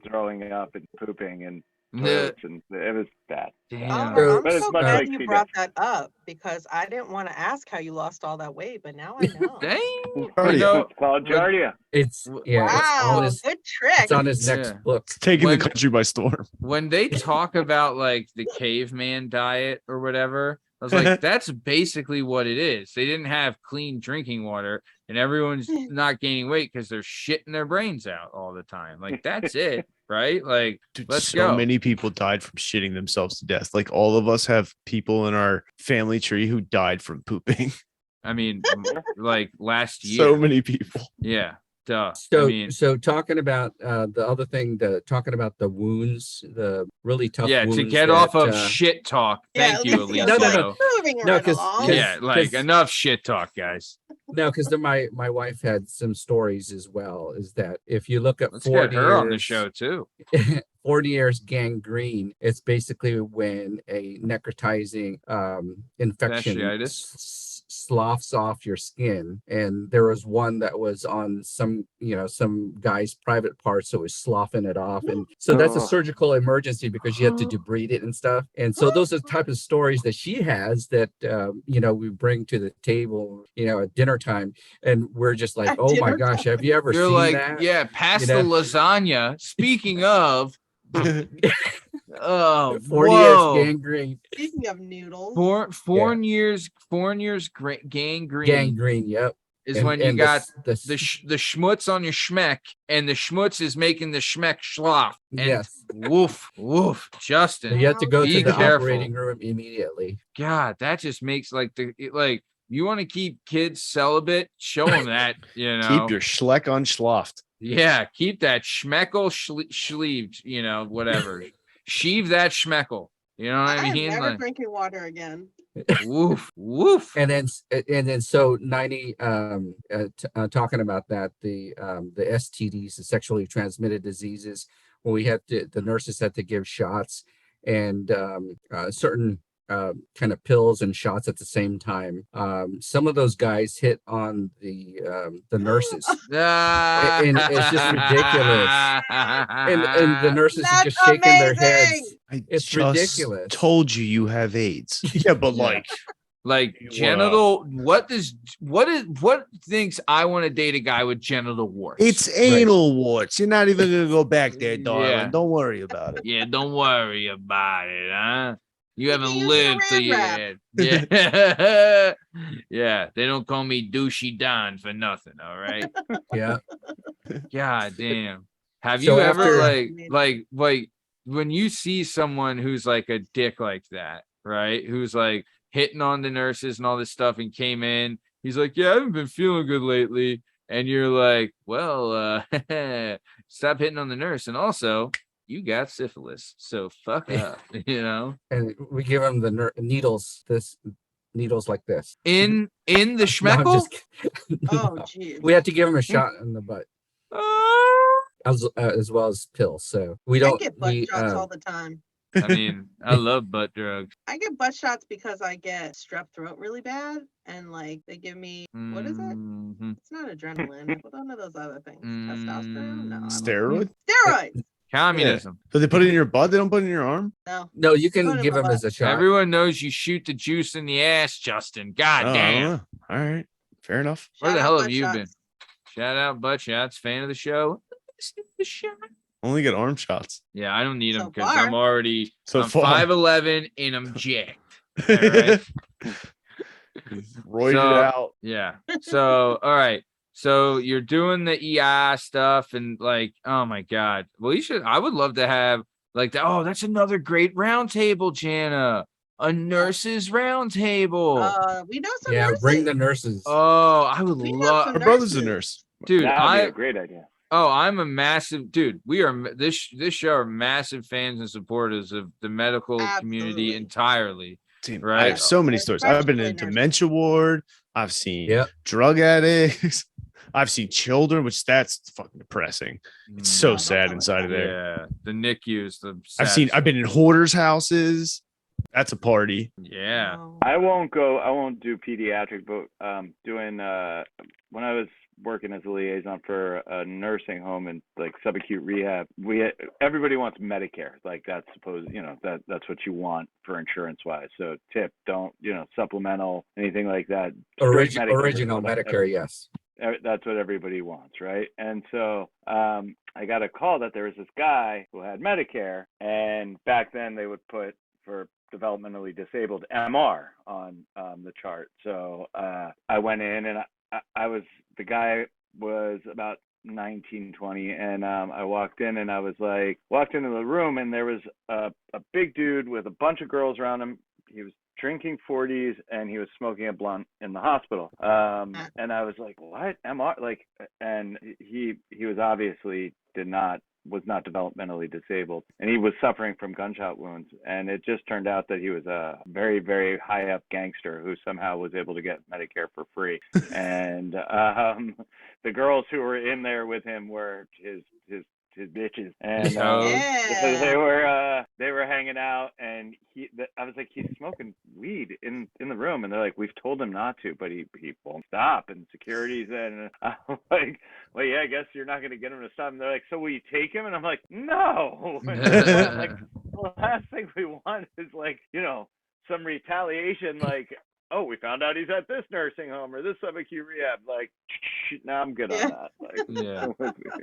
throwing up and pooping and toilets, and it was bad. Damn. I'm But it's so much glad like you CJ. brought that up, because I didn't want to ask how you lost all that weight, but now I know. Dang. Giardia. You know, It's called giardia. It's it's Wow, on his good trick. it's on his next Yeah. book. Taking When- the country by storm. when they talk about like the caveman diet or whatever, I was like, that's basically what it is. They didn't have clean drinking water, and everyone's not gaining weight because they're shitting their brains out all the time. Like, that's it, right? Like, Dude, let's so go. many people died from shitting themselves to death. Like all of us have people in our family tree who died from pooping. I mean, like last year. So many people. Yeah. Duh. So, I mean, so talking about the other thing, talking about the wounds, the really tough yeah, wounds to get that, off of shit talk. Thank you, Alicia's Eliseo. No. Moving No, right 'cause- along. Yeah, like 'cause- enough shit talk, guys. No, because my wife had some stories as well. Is that if you look at Let's 40 get her on the years- show too. 40 years gangrene, it's basically when a necrotizing infection Fasciitis? sloughs off your skin. And there was one that was on some guy's private parts, so it was sloughing it off. And so that's a Oh. surgical emergency, because you have to debride it and stuff. And so those are the type of stories that she has that we bring to the table, at dinner time, and we're just like, At oh my dinner gosh, have you ever You're seen like, that? yeah, pass You the know? lasagna. Speaking of, oh, 40 whoa. years gangrene. Speaking of noodles, Foreign years gangrene Gangrene, yep. is when you And got the the schmutz on your schmeck, and the schmutz is making the schmeck schloff. And yes. woof, Justin. You have to go Be to the careful. operating room immediately. God, that just makes like you want to keep kids celibate, show them that, Keep your schleck unschloffed. yeah, keep that schmeckel sleeved, whatever. Sheave that schmeckel. You know what I I am mean? never Like, drinking water again. woof. And then so 90 talking about that, the STDs, the sexually transmitted diseases, where the nurses had to give shots and certain kind of pills and shots at the same time. Some of those guys hit on the nurses, and it's just ridiculous. And the nurses are That's just shaking their amazing! heads. I It's just ridiculous. told you have AIDS. Yeah, but Yeah. Like You, genital, what thinks I want to date a guy with genital warts? it's anal warts. You're not even gonna go back there, darling. Yeah. Don't worry about it. Yeah, don't worry about it, huh? You You haven't can use lived the till Ram you yeah. Yeah, they don't call me douchey Don for nothing, all right? Yeah. God damn. Have So you ever after- like when you see someone who's like a dick like that, right? Who's like hitting on the nurses and all this stuff and came in, he's like, yeah, I haven't been feeling good lately. And you're like, well, stop hitting on the nurse. And also, you got syphilis, so fuck up, And we give them the needles like this. In the No, I'm schmeckle? just kidding. Oh, No. geez. We had to give them a shot in the butt as well as pills. So we I don't. get butt We, shots all the time. I mean, I love butt drugs. I get butt shots because I get strep throat really bad, and like they give me what is it? Mhm. It's not adrenaline. What one of those other things? Testosterone? No. I don't know. Steroid? Steroids. Communism. So they put it in your butt. They don't put it in your arm. No. no, you Put can it give in them my as a shot. Everyone knows you shoot the juice in the ass, Justin. God Oh, damn. all right, fair enough. Where the Shout out hell have butt you shots. been? Shout out butt shots. Fan of the show. Listen to the show. Only get arm shots Yeah, I don't need So them because far. I'm already so I'm far. 5'11" and I'm jacked. All right. Roided So- out. Yeah. So, all right. So you're doing the EI stuff and like, oh my God. Well, I would love to have like that. Oh, that's another great round table, Jana. A nurses round table. We know some Yeah, nurses. bring the nurses. Oh, I would We know love, some My brother's a nurses. nurse. dude. That'd be a great idea. I'm a massive dude. We are this show are massive fans and supporters of the medical community Absolutely. entirely. Dude, I Right. have so many stories. I've been in Especially nurses. dementia ward. I've seen Yep. drug addicts. I've seen children, which that's fucking depressing. It's so don't sad tell me inside of that. there. Yeah, the NICUs. I've been in hoarders' houses. That's a party. Yeah. Oh. I won't do pediatric, but doing when I was working as a liaison for a nursing home and like subacute rehab, everybody wants Medicare. Like that's that's what you want for insurance wise. So tip, don't supplemental, anything like that. Straight Original Medicare, yes. That's what everybody wants, right? And so I got a call that there was this guy who had Medicare, and back then they would put for developmentally disabled MR on the chart. So I went in and the guy was about 19, 20, and I walked in and walked into the room and there was a big dude with a bunch of girls around him. He was drinking 40s and he was smoking a blunt in the hospital. And I was like, what? MR? Like, and he was obviously was not developmentally disabled, and he was suffering from gunshot wounds, and it just turned out that he was a very, very high up gangster who somehow was able to get Medicare for free. And the girls who were in there with him were his bitches, and they were hanging out, and I was like, he's smoking weed in the room, and they're like, we've told him not to, but he won't stop, and security's in, and I'm like, well, yeah, I guess you're not going to get him to stop. And they're like, so will you take him? And I'm like, no. And I'm like, the last thing we want is like, some retaliation, like, oh, we found out he's at this nursing home or this subacute rehab. Like, no, I'm good on that. Like, Yeah.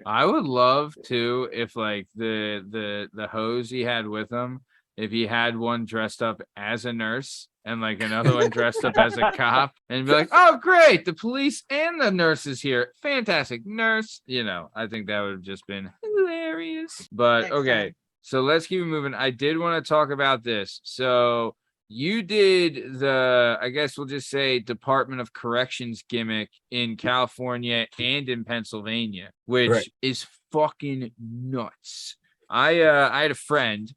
I would love to if like the hose he had with him, if he had one dressed up as a nurse and like another one dressed up as a cop, and be like, oh great, the police and the nurses here. Fantastic nurse. I think that would have just been hilarious. But okay, so let's keep it moving. I did want to talk about this. So you did I guess we'll just say Department of Corrections gimmick in California and in Pennsylvania, which is fucking nuts. I had a friend,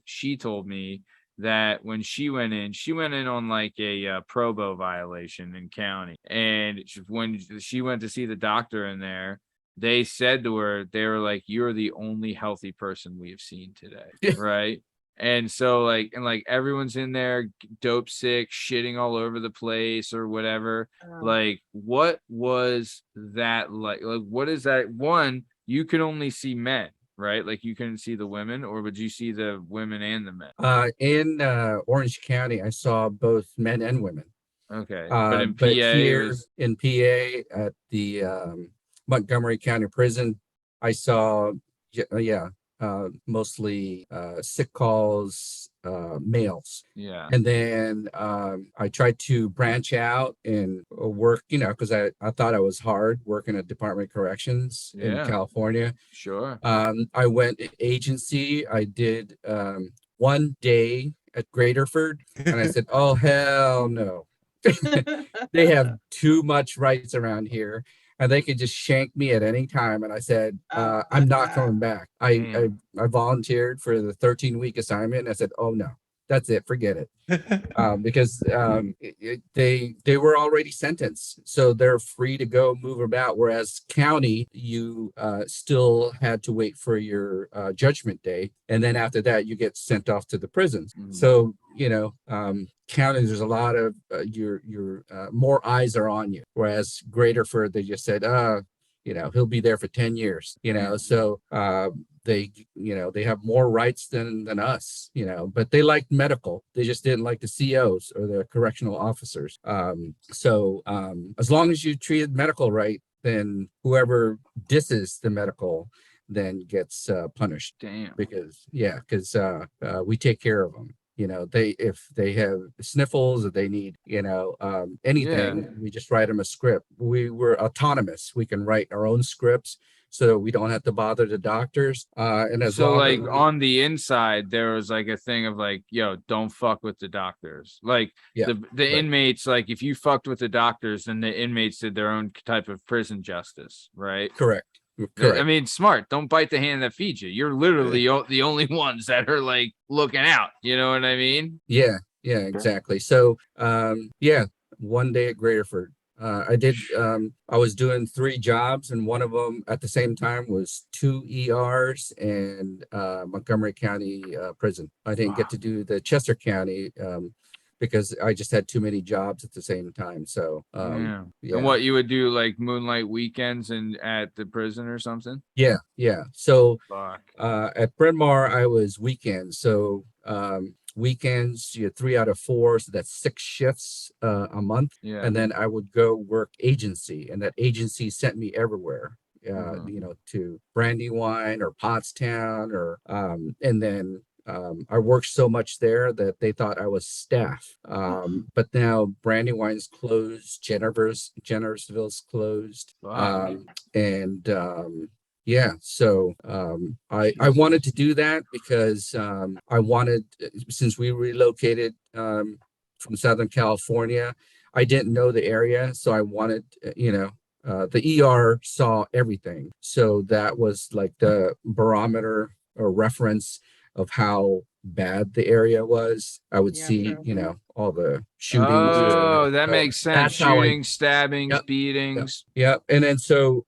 she told me that when she went in on like a probo violation in county. And when she went to see the doctor in there, they said to her, they were like, you're the only healthy person we have seen today. Right. And so like everyone's in there dope sick, shitting all over the place or whatever. Like, what was that like? Like, what is that? One, you can only see men, right? Like you couldn't see the women, or would you see the women and the men? In Orange County, I saw both men and women. Okay. But in PA, here in PA at the Montgomery County Prison, I saw, mostly sick calls, males. Yeah. And then I tried to branch out and work, because I thought I was hard working at Department of Corrections in California. Sure. I went agency. I did 1 day at Graterford, and I said, oh, hell no. They have too much rights around here, and they could just shank me at any time. And I said, I'm not coming back. I volunteered for the 13-week assignment. And I said, oh no, that's it. Forget it. Because they were already sentenced, so they're free to go move about. Whereas county, you still had to wait for your judgment day, and then after that, you get sent off to the prisons. So county, there's a lot of your more eyes are on you. Whereas Graterford, they just said, he'll be there for 10 years. So they have more rights than us, but they liked medical. They just didn't like the COs or the correctional officers. So as long as you treated medical right, then whoever disses the medical then gets punished. Damn. Because we take care of them. if they have sniffles, or they need, anything, we just write them a script. We were autonomous. We can write our own scripts, so we don't have to bother the doctors. And as So long like as on the inside, there was like a thing of like, yo, don't fuck with the doctors. Like the right. inmates, like if you fucked with the doctors, then the inmates did their own type of prison justice, right? Correct. I mean, smart. Don't bite the hand that feeds you. You're literally the only ones that are like looking out. You know what I mean? Yeah, exactly. So, one day at Graterford, I was doing 3 jobs, and one of them at the same time was 2 ERs and Montgomery County prison. I didn't get to do the Chester County because I just had too many jobs at the same time. So, And what you would do, like moonlight weekends and at the prison or something? Yeah. So Fuck. at Bryn Mawr, I was weekends. So weekends, you had 3 out of 4, so that's 6 shifts a month. Yeah. And then I would go work agency, and that agency sent me everywhere. To Brandywine or Pottstown, or and then I worked so much there that they thought I was staff. But now Brandywine's closed, Jennersville's closed. So I wanted to do that because I wanted, since we relocated from Southern California, I didn't know the area, so I wanted, the ER saw everything. So that was like the barometer or reference of how bad the area was. I would see, all the shootings. Oh, that makes sense. Shootings, stabbings, Yep, beatings. Yep. And then so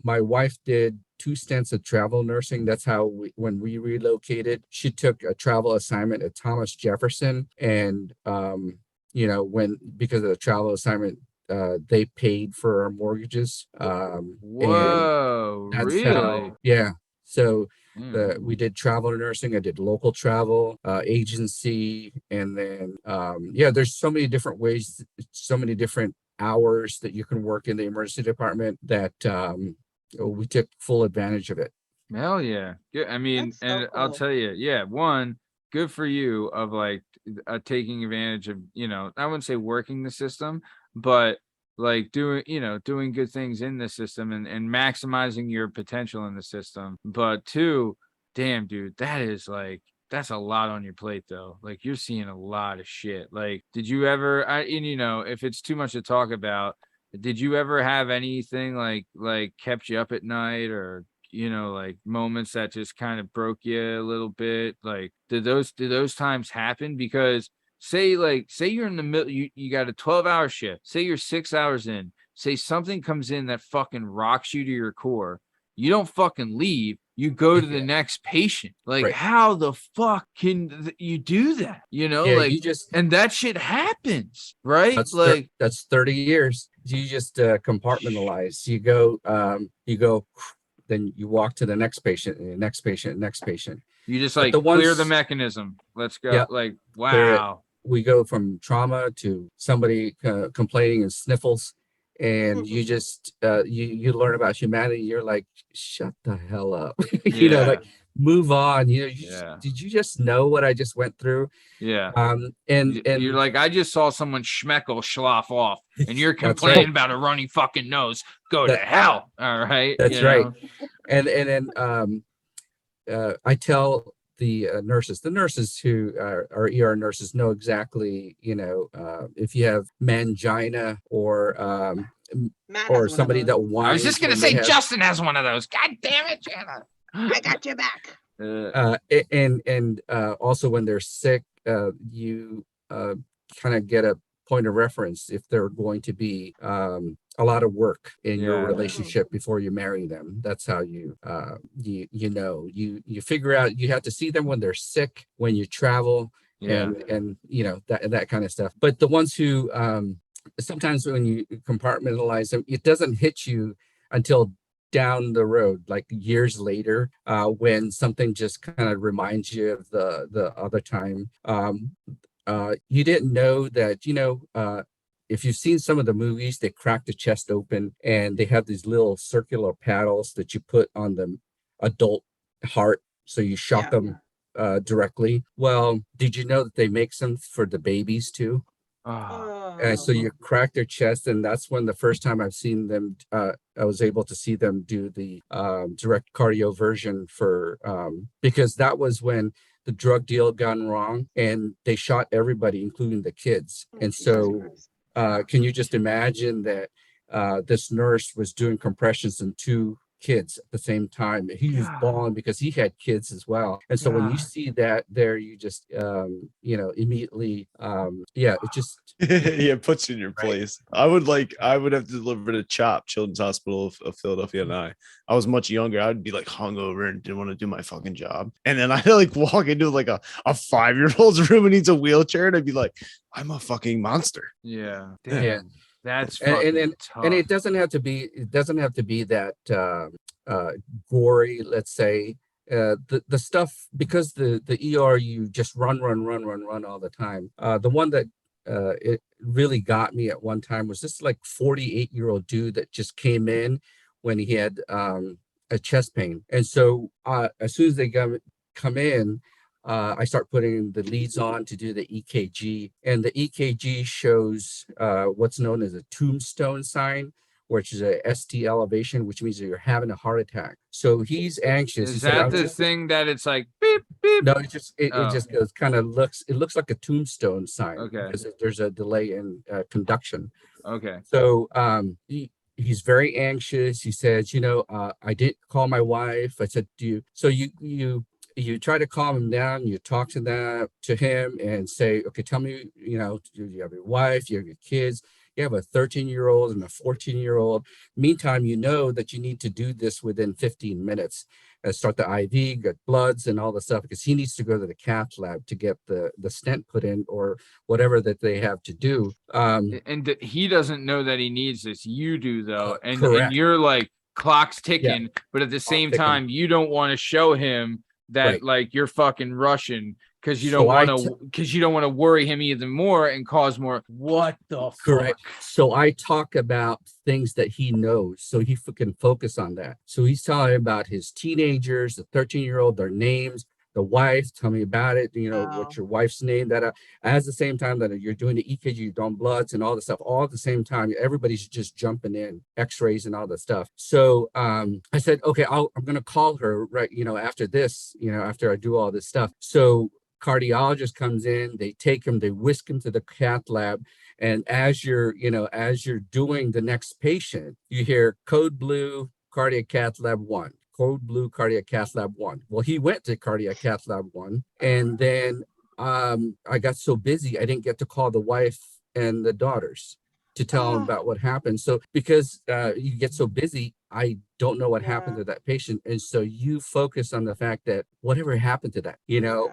my wife did 2 stints of travel nursing. That's how when we relocated, she took a travel assignment at Thomas Jefferson. And, because of the travel assignment, they paid for our mortgages. Whoa, really? So we did travel nursing. I did local travel, agency, and then there's so many different ways, so many different hours that you can work in the emergency department that we took full advantage of it. Hell yeah. I mean, So and I'll cool. tell you, one, good for you of like taking advantage of, I wouldn't say working the system, but like doing good things in the system and maximizing your potential in the system. But 2, damn, dude, that's a lot on your plate though. Like you're seeing a lot of shit. Like, did you ever, if it's too much to talk about, did you ever have anything like kept you up at night, or like moments that just kind of broke you a little bit? Like, did those times happen? Because say you're in the middle, you got a 12-hour shift, say you're 6 hours in, say something comes in that fucking rocks you to your core, you don't fucking leave, you go to the next patient. Like, Right. How the fuck can you do that? You just, and that shit happens, right? That's 30 years. You just compartmentalize. You go, then you walk to the next patient, and the next patient, next patient. You just clear the mechanism. Let's go. Yep. Like, wow. We go from trauma to somebody complaining and sniffles, and you just you learn about humanity. You're like, shut the hell up. Move on. Did you just know what I just went through? And you're like, I just saw someone schmeckle slough off, and you're complaining about a runny fucking nose. Go to hell. All right. That's right. And then I tell the nurses who are ER nurses know exactly, if you have mangina or somebody that whines. I was just gonna say Justin has one of those. God damn it, Jana. I got your back. And also when they're sick, you kind of get a point of reference if they're going to be a lot of work in your relationship before you marry them. That's how you figure out. You have to see them when they're sick, when you travel, and that kind of stuff. But the ones who sometimes when you compartmentalize them, it doesn't hit you until down the road, like years later, when something just kind of reminds you of the other time. You didn't know that, if you've seen some of the movies, they crack the chest open and they have these little circular paddles that you put on the adult heart. So you shock them directly. Well, did you know that they make some for the babies too? And so you crack their chest, and that's when the first time I've seen them, I was able to see them do the direct cardio version for, because that was when the drug deal gone wrong and they shot everybody, including the kids. And so can you just imagine that this nurse was doing compressions in two kids at the same time? He was bawling because he had kids as well. And so when you see that there, you just immediately it just it puts you in your place. I would have to deliver to CHOP, Children's Hospital of Philadelphia, and I was much younger. I'd be like hungover and didn't want to do my fucking job, and then I like walk into like a 5-year-old's room and needs a wheelchair, and I'd be like, I'm a fucking monster. Yeah. That's and tough. it doesn't have to be that gory, let's say. The stuff, because the ER, you just run all the time. The one that it really got me at one time was this like 48-year-old dude that just came in when he had a chest pain. And so as soon as they come in, I start putting the leads on to do the EKG, and the EKG shows what's known as a tombstone sign, which is a ST elevation, which means that you're having a heart attack. So he's anxious. Is that the thing that it's like beep beep? No, it just goes, it looks like a tombstone sign. Okay. Because there's a delay in conduction. Okay. So he's very anxious. He says, I didn't call my wife. I said, you try to calm him down. You talk to him and say, okay, tell me, you have your wife, you have your kids, you have a 13-year-old and a 14-year-old. Meantime, you know that you need to do this within 15 minutes. Start the IV, get bloods and all the stuff, because he needs to go to the cath lab to get the stent put in or whatever that they have to do. And he doesn't know that he needs this. You do, though. And you're like, clock's ticking, but at the same time, you don't want to show him that like you're fucking rushing because you don't want to worry him even more and cause more. What the fuck? So I talk about things that he knows, so he can focus on that. So he's telling about his teenagers, the 13-year-old, their names, the wife. Tell me about it. What's your wife's name? That at the same time that you're doing the EKG, you're doing bloods and all the stuff. All at the same time, everybody's just jumping in, X-rays and all that stuff. So I said, okay, I'm gonna call her right. After this, after I do all this stuff. So cardiologist comes in, they take him, they whisk him to the cath lab, and as you're doing the next patient, you hear code blue, cardiac cath lab 1. Code blue, cardiac cath lab 1. Well, he went to cardiac cath lab 1, and then I got so busy I didn't get to call the wife and the daughters to tell them about what happened. So because you get so busy, I don't know what happened to that patient, and so you focus on the fact that whatever happened to that,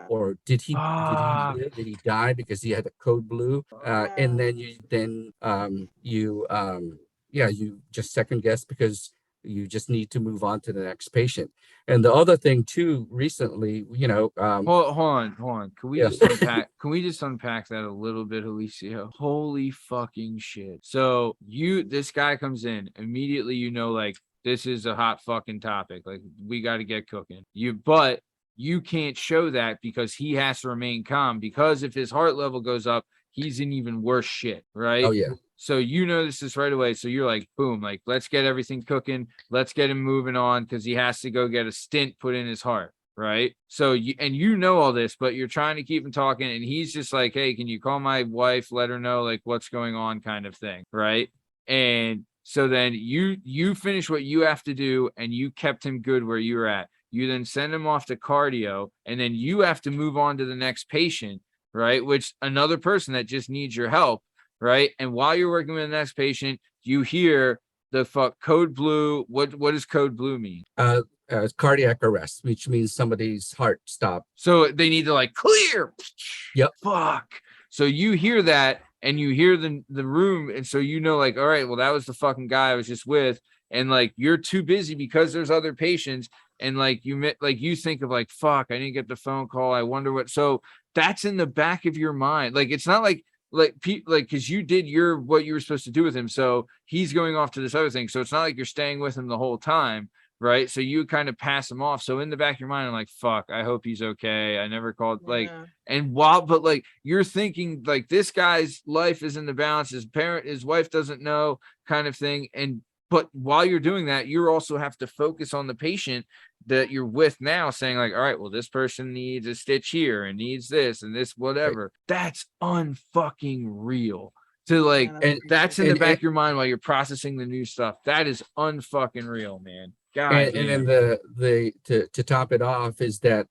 or did he live? Did he die because he had a code blue? And then you just second guess because you just need to move on to the next patient. And the other thing too, recently, hold on. Can we just unpack? Can we just unpack that a little bit, Eliseo? Holy fucking shit! So this guy comes in immediately. Like this is a hot fucking topic. Like we got to get cooking. But you can't show that because he has to remain calm. Because if his heart level goes up, he's in even worse shit, right? Oh yeah. So this is right away. So you're like, boom, like let's get everything cooking. Let's get him moving on because he has to go get a stent put in his heart, right? So you know all this, but you're trying to keep him talking, and he's just like, hey, can you call my wife, let her know like what's going on, kind of thing, right? And so then you finish what you have to do, and you kept him good where you were at. You then send him off to cardio, and then you have to move on to the next patient, right? Which another person that just needs your help. Right. And while you're working with the next patient, you hear the code blue. What does code blue mean? Cardiac arrest, which means somebody's heart stopped. So they need to like clear. Yep. Fuck. So you hear that and you hear the room. And so like, all right, well, that was the fucking guy I was just with. And like, you're too busy because there's other patients. And like, you think of like, fuck, I didn't get the phone call. I wonder what. So that's in the back of your mind. Like, it's not like because you did what you were supposed to do with him, so he's going off to this other thing. So it's not like you're staying with him the whole time, right? So you kind of pass him off. So in the back of your mind, I'm like, fuck, I hope he's okay. I never called, like, and but like you're thinking like this guy's life is in the balance, his wife doesn't know, kind of thing. But while you're doing that, you also have to focus on the patient that you're with now, saying like, all right, well, this person needs a stitch here and needs this and this, whatever. Right. That's unfucking real. To like, and that's in the back of your mind while you're processing the new stuff. That is unfucking real, man. God. And then the to top it off is that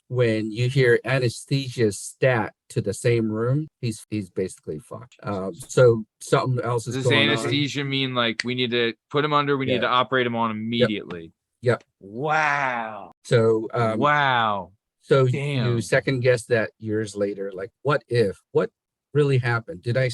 when you hear anesthesia stat to the same room, he's basically fucked. So something else is going on. Does anesthesia mean like we need to put him under, we need to operate him on immediately? Yep. Wow. So wow. So you second guess that years later, like what really happened? Did I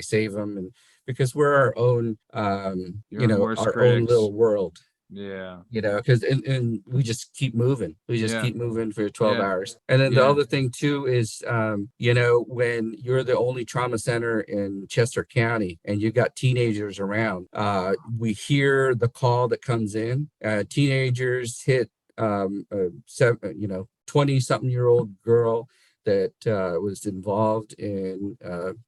save him? And because we're our own our own little world. Yeah. Because and we just keep moving. We just keep moving for 12 hours. And then the other thing too is when you're the only trauma center in Chester County and you got teenagers around, we hear the call that comes in. Teenagers hit 20-something-year-old girl that was involved in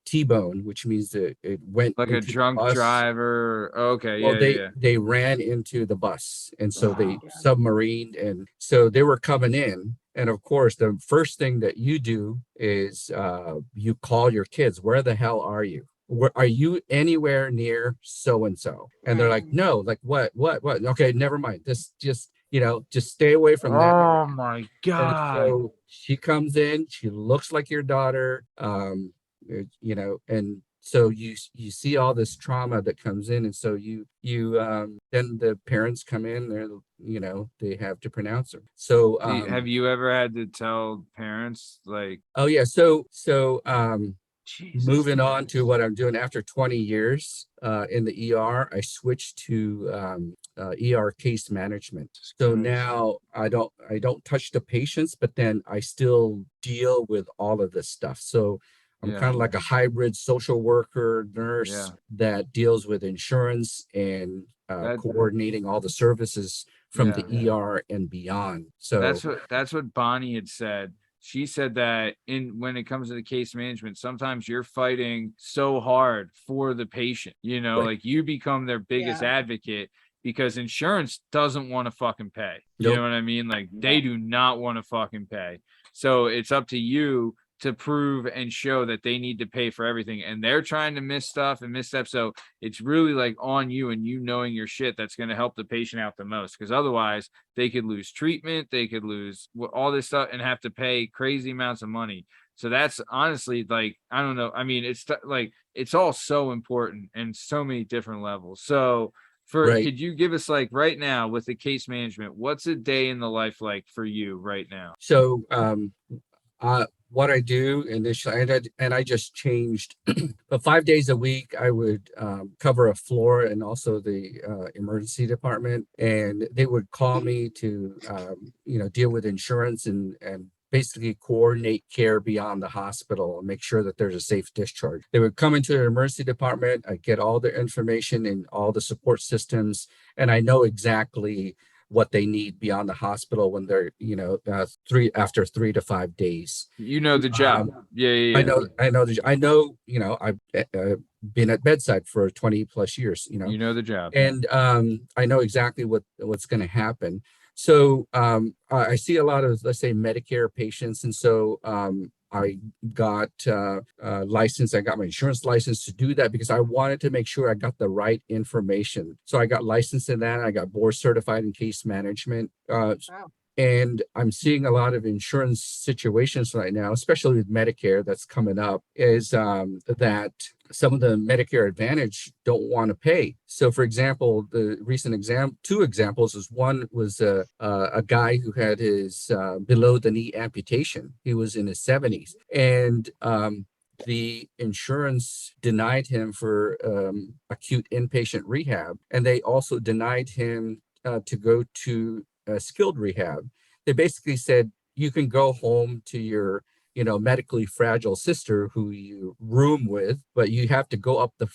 T-bone, which means that it went like a drunk driver. Okay. Well, they ran into the bus, and so they submarined, and so they were coming in. And of course, the first thing that you do is you call your kids. Where the hell are you? Are you anywhere near so and so? And they're like, no. Like what? Okay, never mind. Just stay away from that. Oh my God. And so she comes in, she looks like your daughter, and so you see all this trauma that comes in. And so you then the parents come in, they have to pronounce her. So have you ever had to tell parents like, oh yeah. So moving on to what I'm doing after 20 years in the ER, I switched to ER case management. So now I don't touch the patients, but then I still deal with all of this stuff. So I'm kind of like a hybrid social worker nurse that deals with insurance and coordinating all the services from the ER and beyond. So that's what Bonnie had said. She said that when it comes to the case management, sometimes you're fighting so hard for the patient, like you become their biggest advocate because insurance doesn't want to fucking pay. You know what I mean? Like they do not want to fucking pay. So it's up to you to prove and show that they need to pay for everything, and they're trying to miss stuff and misstep. So it's really like on you and knowing your shit that's going to help the patient out the most, because otherwise they could lose treatment, they could lose all this stuff and have to pay crazy amounts of money. So that's honestly like, I don't know. I mean, it's like, it's all so important and so many different levels. So could you give us like right now with the case management, what's a day in the life like for you right now? So, what I do initially, and I just changed, but 5 days a week, I would cover a floor and also the emergency department, and they would call me to, deal with insurance and basically coordinate care beyond the hospital and make sure that there's a safe discharge. They would come into the emergency department, I get all the information and all the support systems, and I know exactly what they need beyond the hospital when they're, after 3 to 5 days. The job. I know, I've been at bedside for 20 plus years, the job. And I know exactly what's going to happen. So I see a lot of, let's say, Medicare patients. And so I got licensed. I got my insurance license to do that because I wanted to make sure I got the right information. So I got licensed in that. I got board certified in case management. Wow. And I'm seeing a lot of insurance situations right now, especially with Medicare that's coming up, is that some of the Medicare Advantage don't want to pay. So, for example, the recent two examples is one was a guy who had his below the knee amputation. He was in his 70s, and the insurance denied him for acute inpatient rehab, and they also denied him to go to skilled rehab. They basically said, you can go home to your, medically fragile sister who you room with, but you have to go up the,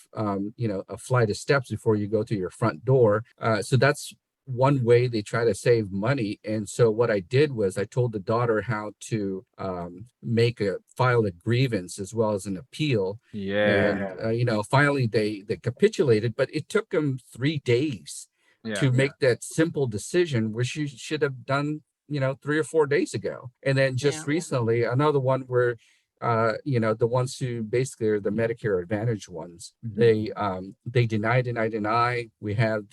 a flight of steps before you go to your front door. So that's one way they try to save money. And so what I did was I told the daughter how to file a grievance as well as an appeal. And finally they capitulated, but it took them 3 days to make that simple decision, which you should have done 3 or 4 days ago. And then just recently another one where the ones who basically are the Medicare Advantage ones, they deny. We have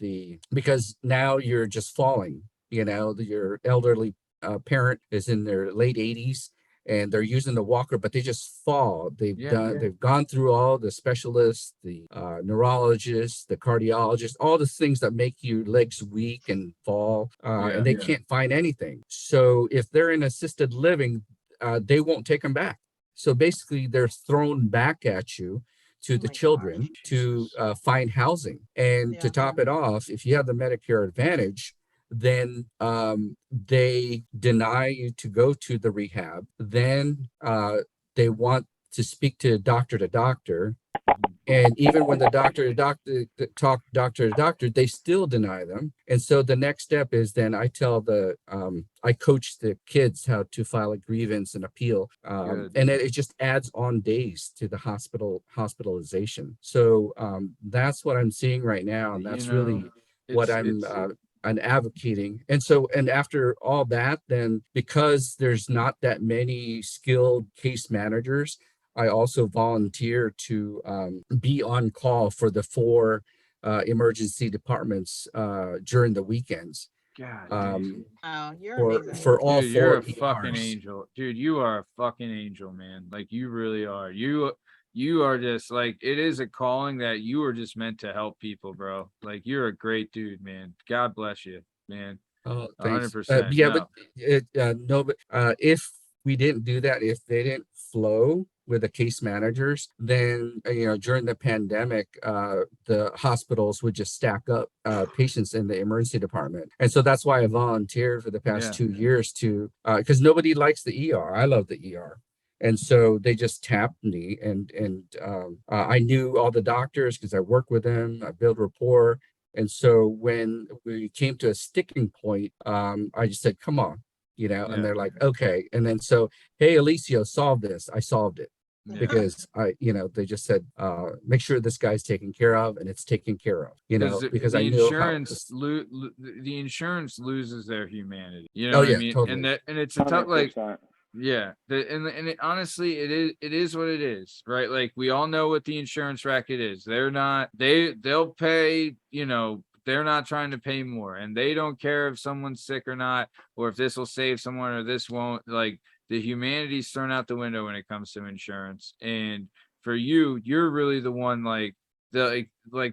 because now you're just falling, your elderly parent is in their late 80s and they're using the walker, but they just fall. They've gone through all the specialists, the neurologists, the cardiologists, all the things that make your legs weak and fall, and they can't find anything. So if they're in assisted living, they won't take them back. So basically, they're thrown back at you to the children to find housing. And to top it off, if you have the Medicare Advantage, then they deny you to go to the rehab. Then they want to speak to doctor, and even when the doctor to doctor, they still deny them. And so the next step is then I tell I coach the kids how to file a grievance and appeal, and it just adds on days to the hospitalization. So that's what I'm seeing right now, and that's really what I'm advocating. And so, and after all that, then because there's not that many skilled case managers, I also volunteer to be on call for the 4 emergency departments during the weekends. God, you're amazing. For all dude, 4 you're a ERs. fucking angel, dude. You are a fucking angel, man. Like you really are. You are just like, it is a calling that you are just meant to help people, bro. Like you're a great dude, man. God bless you, man. Oh, thanks. 100%. But if we didn't do that, if they didn't flow with the case managers, then during the pandemic, the hospitals would just stack up patients in the emergency department. And so that's why I volunteered for the past 2 years to because nobody likes the ER. I love the ER. And so they just tapped me, and I knew all the doctors because I work with them. I build rapport. And so when we came to a sticking point, I just said, "Come on," and they're like, "Okay." And then so, "Hey, Eliseo, solve this." I solved it because they just said, "Make sure this guy's taken care of, and it's taken care of." Because I knew the insurance loses their humanity. What I mean? Totally. And it's a tough 100%. Honestly, it is what it is, right? Like we all know what the insurance racket is. They'll pay, they're not trying to pay more, and they don't care if someone's sick or not, or if this will save someone or this won't. Like the humanity's thrown out the window when it comes to insurance. And for you, you're really the one, like the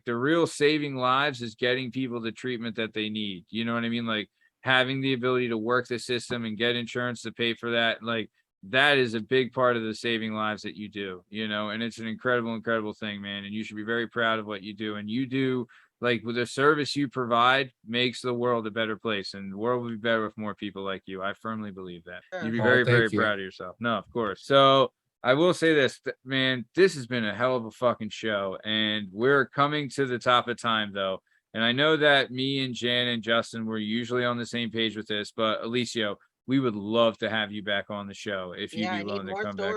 real saving lives is getting people the treatment that they need. You know what I mean? Like having the ability to work the system and get insurance to pay for that, like that is a big part of the saving lives that you do, and it's an incredible thing, man. And you should be very proud of what you do. And you do, like, with the service you provide makes the world a better place, and the world will be better with more people like you. I firmly believe that. You'd be very proud of yourself. No, of course. So I will say this, man, this has been a hell of a fucking show, and we're coming to the top of time though. And I know that me and Jan and Justin were usually on the same page with this, but Eliseo, we would love to have you back on the show if you'd be willing to come back.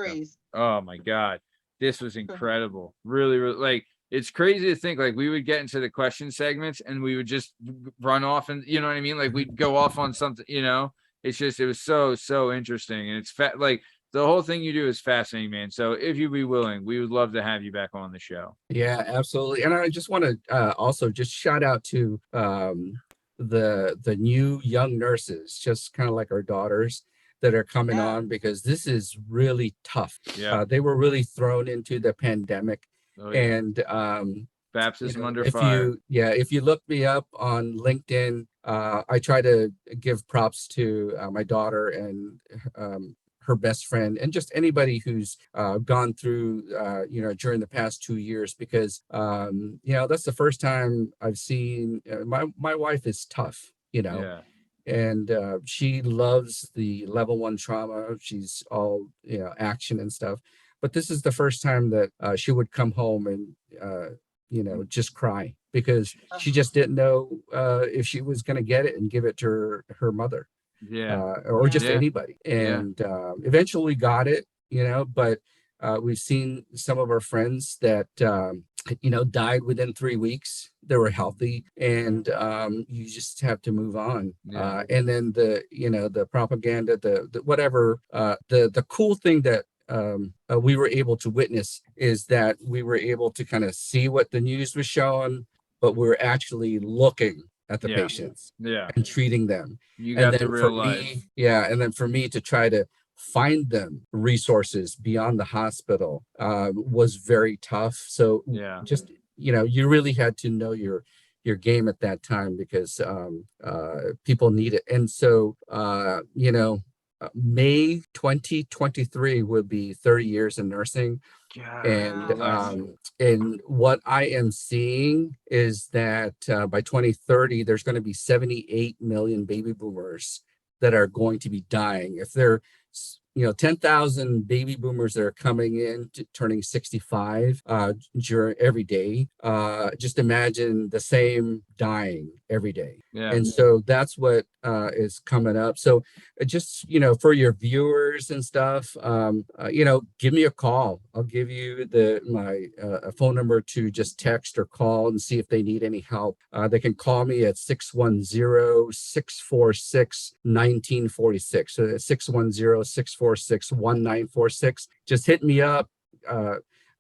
Oh my God. This was incredible. Really, like, it's crazy to think like we would get into the question segments and we would just run off and, you know what I mean? Like we'd go off on something, it's just, it was so interesting. And it's like, the whole thing you do is fascinating, man. So if you'd be willing, we would love to have you back on the show. Yeah, absolutely. And I just want to also just shout out to the new young nurses, just kind of like our daughters that are coming on, because this is really tough. They were really thrown into the pandemic. And baptism under fire. If you look me up on LinkedIn, I try to give props to my daughter and her best friend, and just anybody who's gone through, during the past 2 years, because, that's the first time I've seen, my wife is tough, and she loves the level 1 trauma. She's all, action and stuff. But this is the first time that she would come home and, just cry, because she just didn't know if she was going to get it and give it to her mother, or just anybody. And eventually we got it, but we've seen some of our friends that died within 3 weeks. They were healthy, and you just have to move on. And then the propaganda, the whatever, the cool thing that we were able to witness is that we were able to kind of see what the news was showing, but we were actually looking at the patients and treating them. You And got then the real for life. me, and then for me to try to find them resources beyond the hospital was very tough. So just you really had to know your game at that time, because people need it. And so May 2023 will be 30 years in nursing. And what I am seeing is that by 2030 there's going to be 78 million baby boomers that are going to be dying. If they're 10,000 baby boomers that are coming in turning 65 every day. Just imagine the same dying every day. And so that's what is coming up. So just, for your viewers and stuff, give me a call. I'll give you my phone number to just text or call and see if they need any help. They can call me at 610-646-1946. So 610-646-1946. Just hit me up.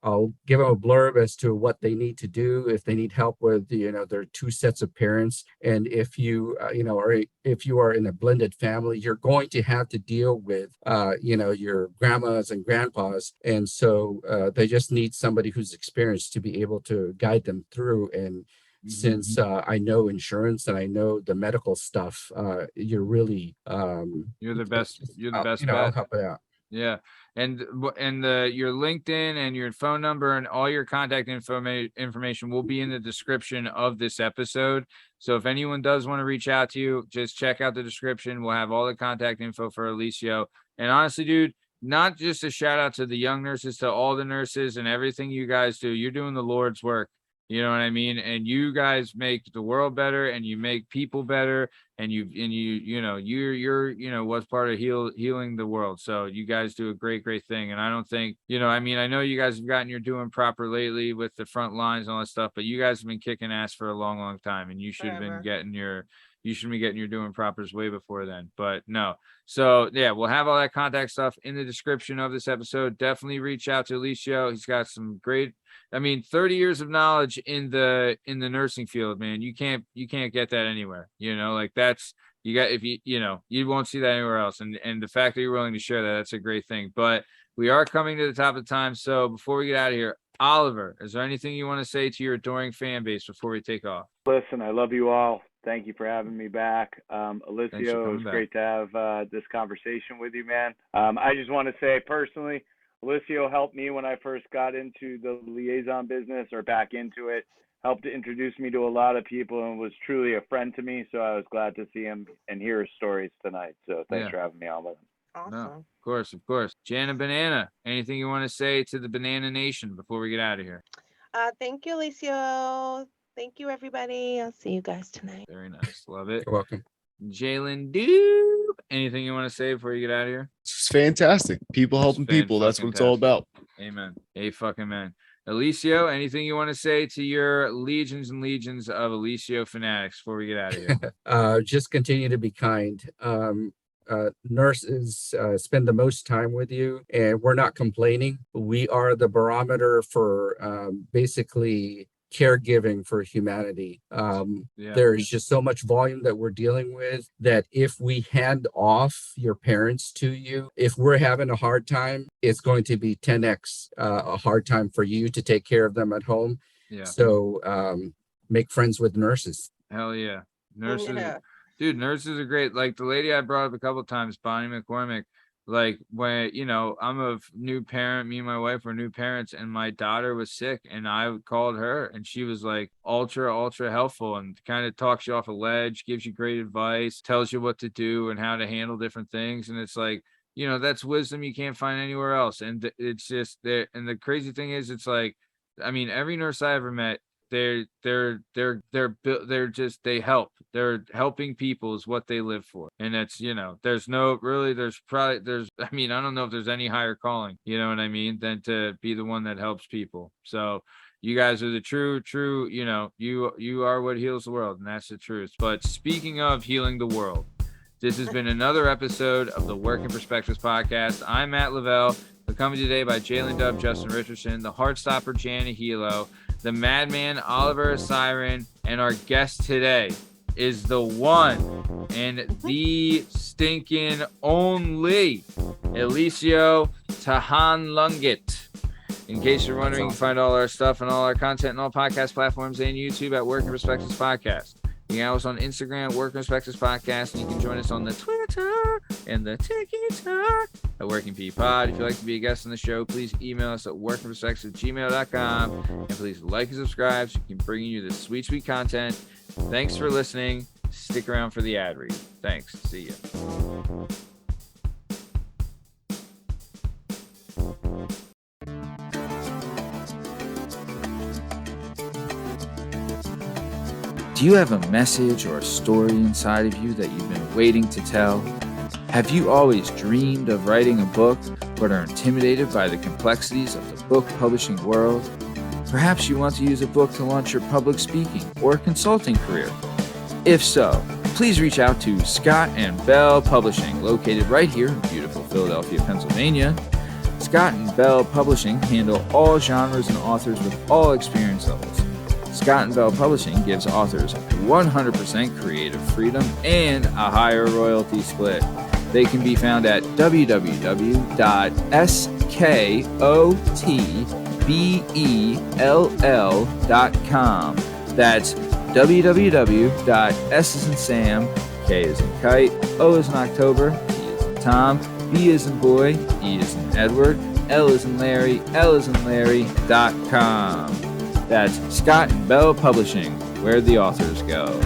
I'll give them a blurb as to what they need to do, if they need help with, their 2 sets of parents. And if you, or if you are in a blended family, you're going to have to deal with, your grandmas and grandpas. And so they just need somebody who's experienced to be able to guide them through. And since I know insurance and I know the medical stuff, you're really, you're the best. You're the best. I'll help it out. Yeah. And your LinkedIn and your phone number and all your contact information will be in the description of this episode. So if anyone does want to reach out to you, just check out the description. We'll have all the contact info for Eliseo. And honestly, dude, not just a shout out to the young nurses, to all the nurses and everything you guys do. You're doing the Lord's work. You know what I mean? And you guys make the world better, and you make people better, and you're what's part of healing the world. So you guys do a great thing. And I don't think, I know you guys have gotten your doing proper lately with the front lines and all that stuff, but you guys have been kicking ass for a long time, and you should have been getting your doing propers way before then. But no. So we'll have all that contact stuff in the description of this episode. Definitely reach out to Eliseo. He's got some great, 30 years of knowledge in the nursing field, man. You can't get that anywhere. That's, you got, if you won't see that anywhere else. And the fact that you're willing to share that's a great thing. But we are coming to the top of the time. So before we get out of here, Oliver, is there anything you want to say to your adoring fan base before we take off? Listen, I love you all. Thank you for having me back. Eliseo, it was great to have this conversation with you, man. I just want to say personally, Eliseo helped me when I first got into the liaison business, or back into it, helped to introduce me to a lot of people, and was truly a friend to me. So I was glad to see him and hear his stories tonight. So thanks for having me on with him. Awesome. No, of course. Jana Banana, anything you want to say to the Banana Nation before we get out of here? Thank you, Eliseo. Thank you, everybody. I'll see you guys tonight. Very nice. Love it. You're welcome. Jalen Doob, anything you want to say before you get out of here? It's fantastic. People helping people. That's what it's all about. Amen. Fucking man. Eliseo, anything you want to say to your legions and legions of Eliseo fanatics before we get out of here? Just continue to be kind. Nurses spend the most time with you, and we're not complaining. We are the barometer for basically caregiving for humanity. There is just so much volume that we're dealing with, that if we hand off your parents to you, if we're having a hard time, it's going to be 10x a hard time for you to take care of them at home. So make friends with nurses. Hell yeah. Dude, nurses are great. Like the lady I brought up a couple of times, Bonnie McCormick, like when, I'm a new parent, me and my wife were new parents, and my daughter was sick, and I called her, and she was like ultra helpful, and kind of talks you off a ledge, gives you great advice, tells you what to do and how to handle different things. And it's like, that's wisdom you can't find anywhere else. And it's just there. And the crazy thing is, it's like, every nurse I ever met, they help. They're helping people is what they live for. And that's, I mean, I don't know if there's any higher calling, you know what I mean, than to be the one that helps people. So you guys are the true, you are what heals the world, and that's the truth. But speaking of healing the world, this has been another episode of the Working Perspectives podcast. I'm Matt Lavelle, accompanied today by jdub, Justin Richardson, the Heartstopper, Jana, Hehlo, the Madman, Oliver Assiran, and our guest today is the one and the stinking only Eliseo Tajanlangit. In case you're wondering, you can find all our stuff and all our content and all podcast platforms and YouTube at Working Perspectives Podcast. You can follow us on Instagram, Working Perspectives Podcast, and you can join us on the Twitter and the TikTok at Working P Pod. If you'd like to be a guest on the show, please email us at workingperspectives@gmail.com, and please like and subscribe so we can bring you this sweet, sweet content. Thanks for listening. Stick around for the ad read. Thanks. See ya. Do you have a message or a story inside of you that you've been waiting to tell? Have you always dreamed of writing a book, but are intimidated by the complexities of the book publishing world? Perhaps you want to use a book to launch your public speaking or consulting career. If so, please reach out to Scott & Bell Publishing, located right here in beautiful Philadelphia, Pennsylvania. Scott & Bell Publishing handle all genres and authors with all experience levels. Scott & Bell Publishing gives authors 100% creative freedom and a higher royalty split. They can be found at www.skotbell.com. That's www.s as in Sam, K as in Kite, O as in October, T as in Tom, B as in Boy, E as in Edward, L as in Larry, L as in Larry.com. That's Scott & Bell Publishing, where the authors go.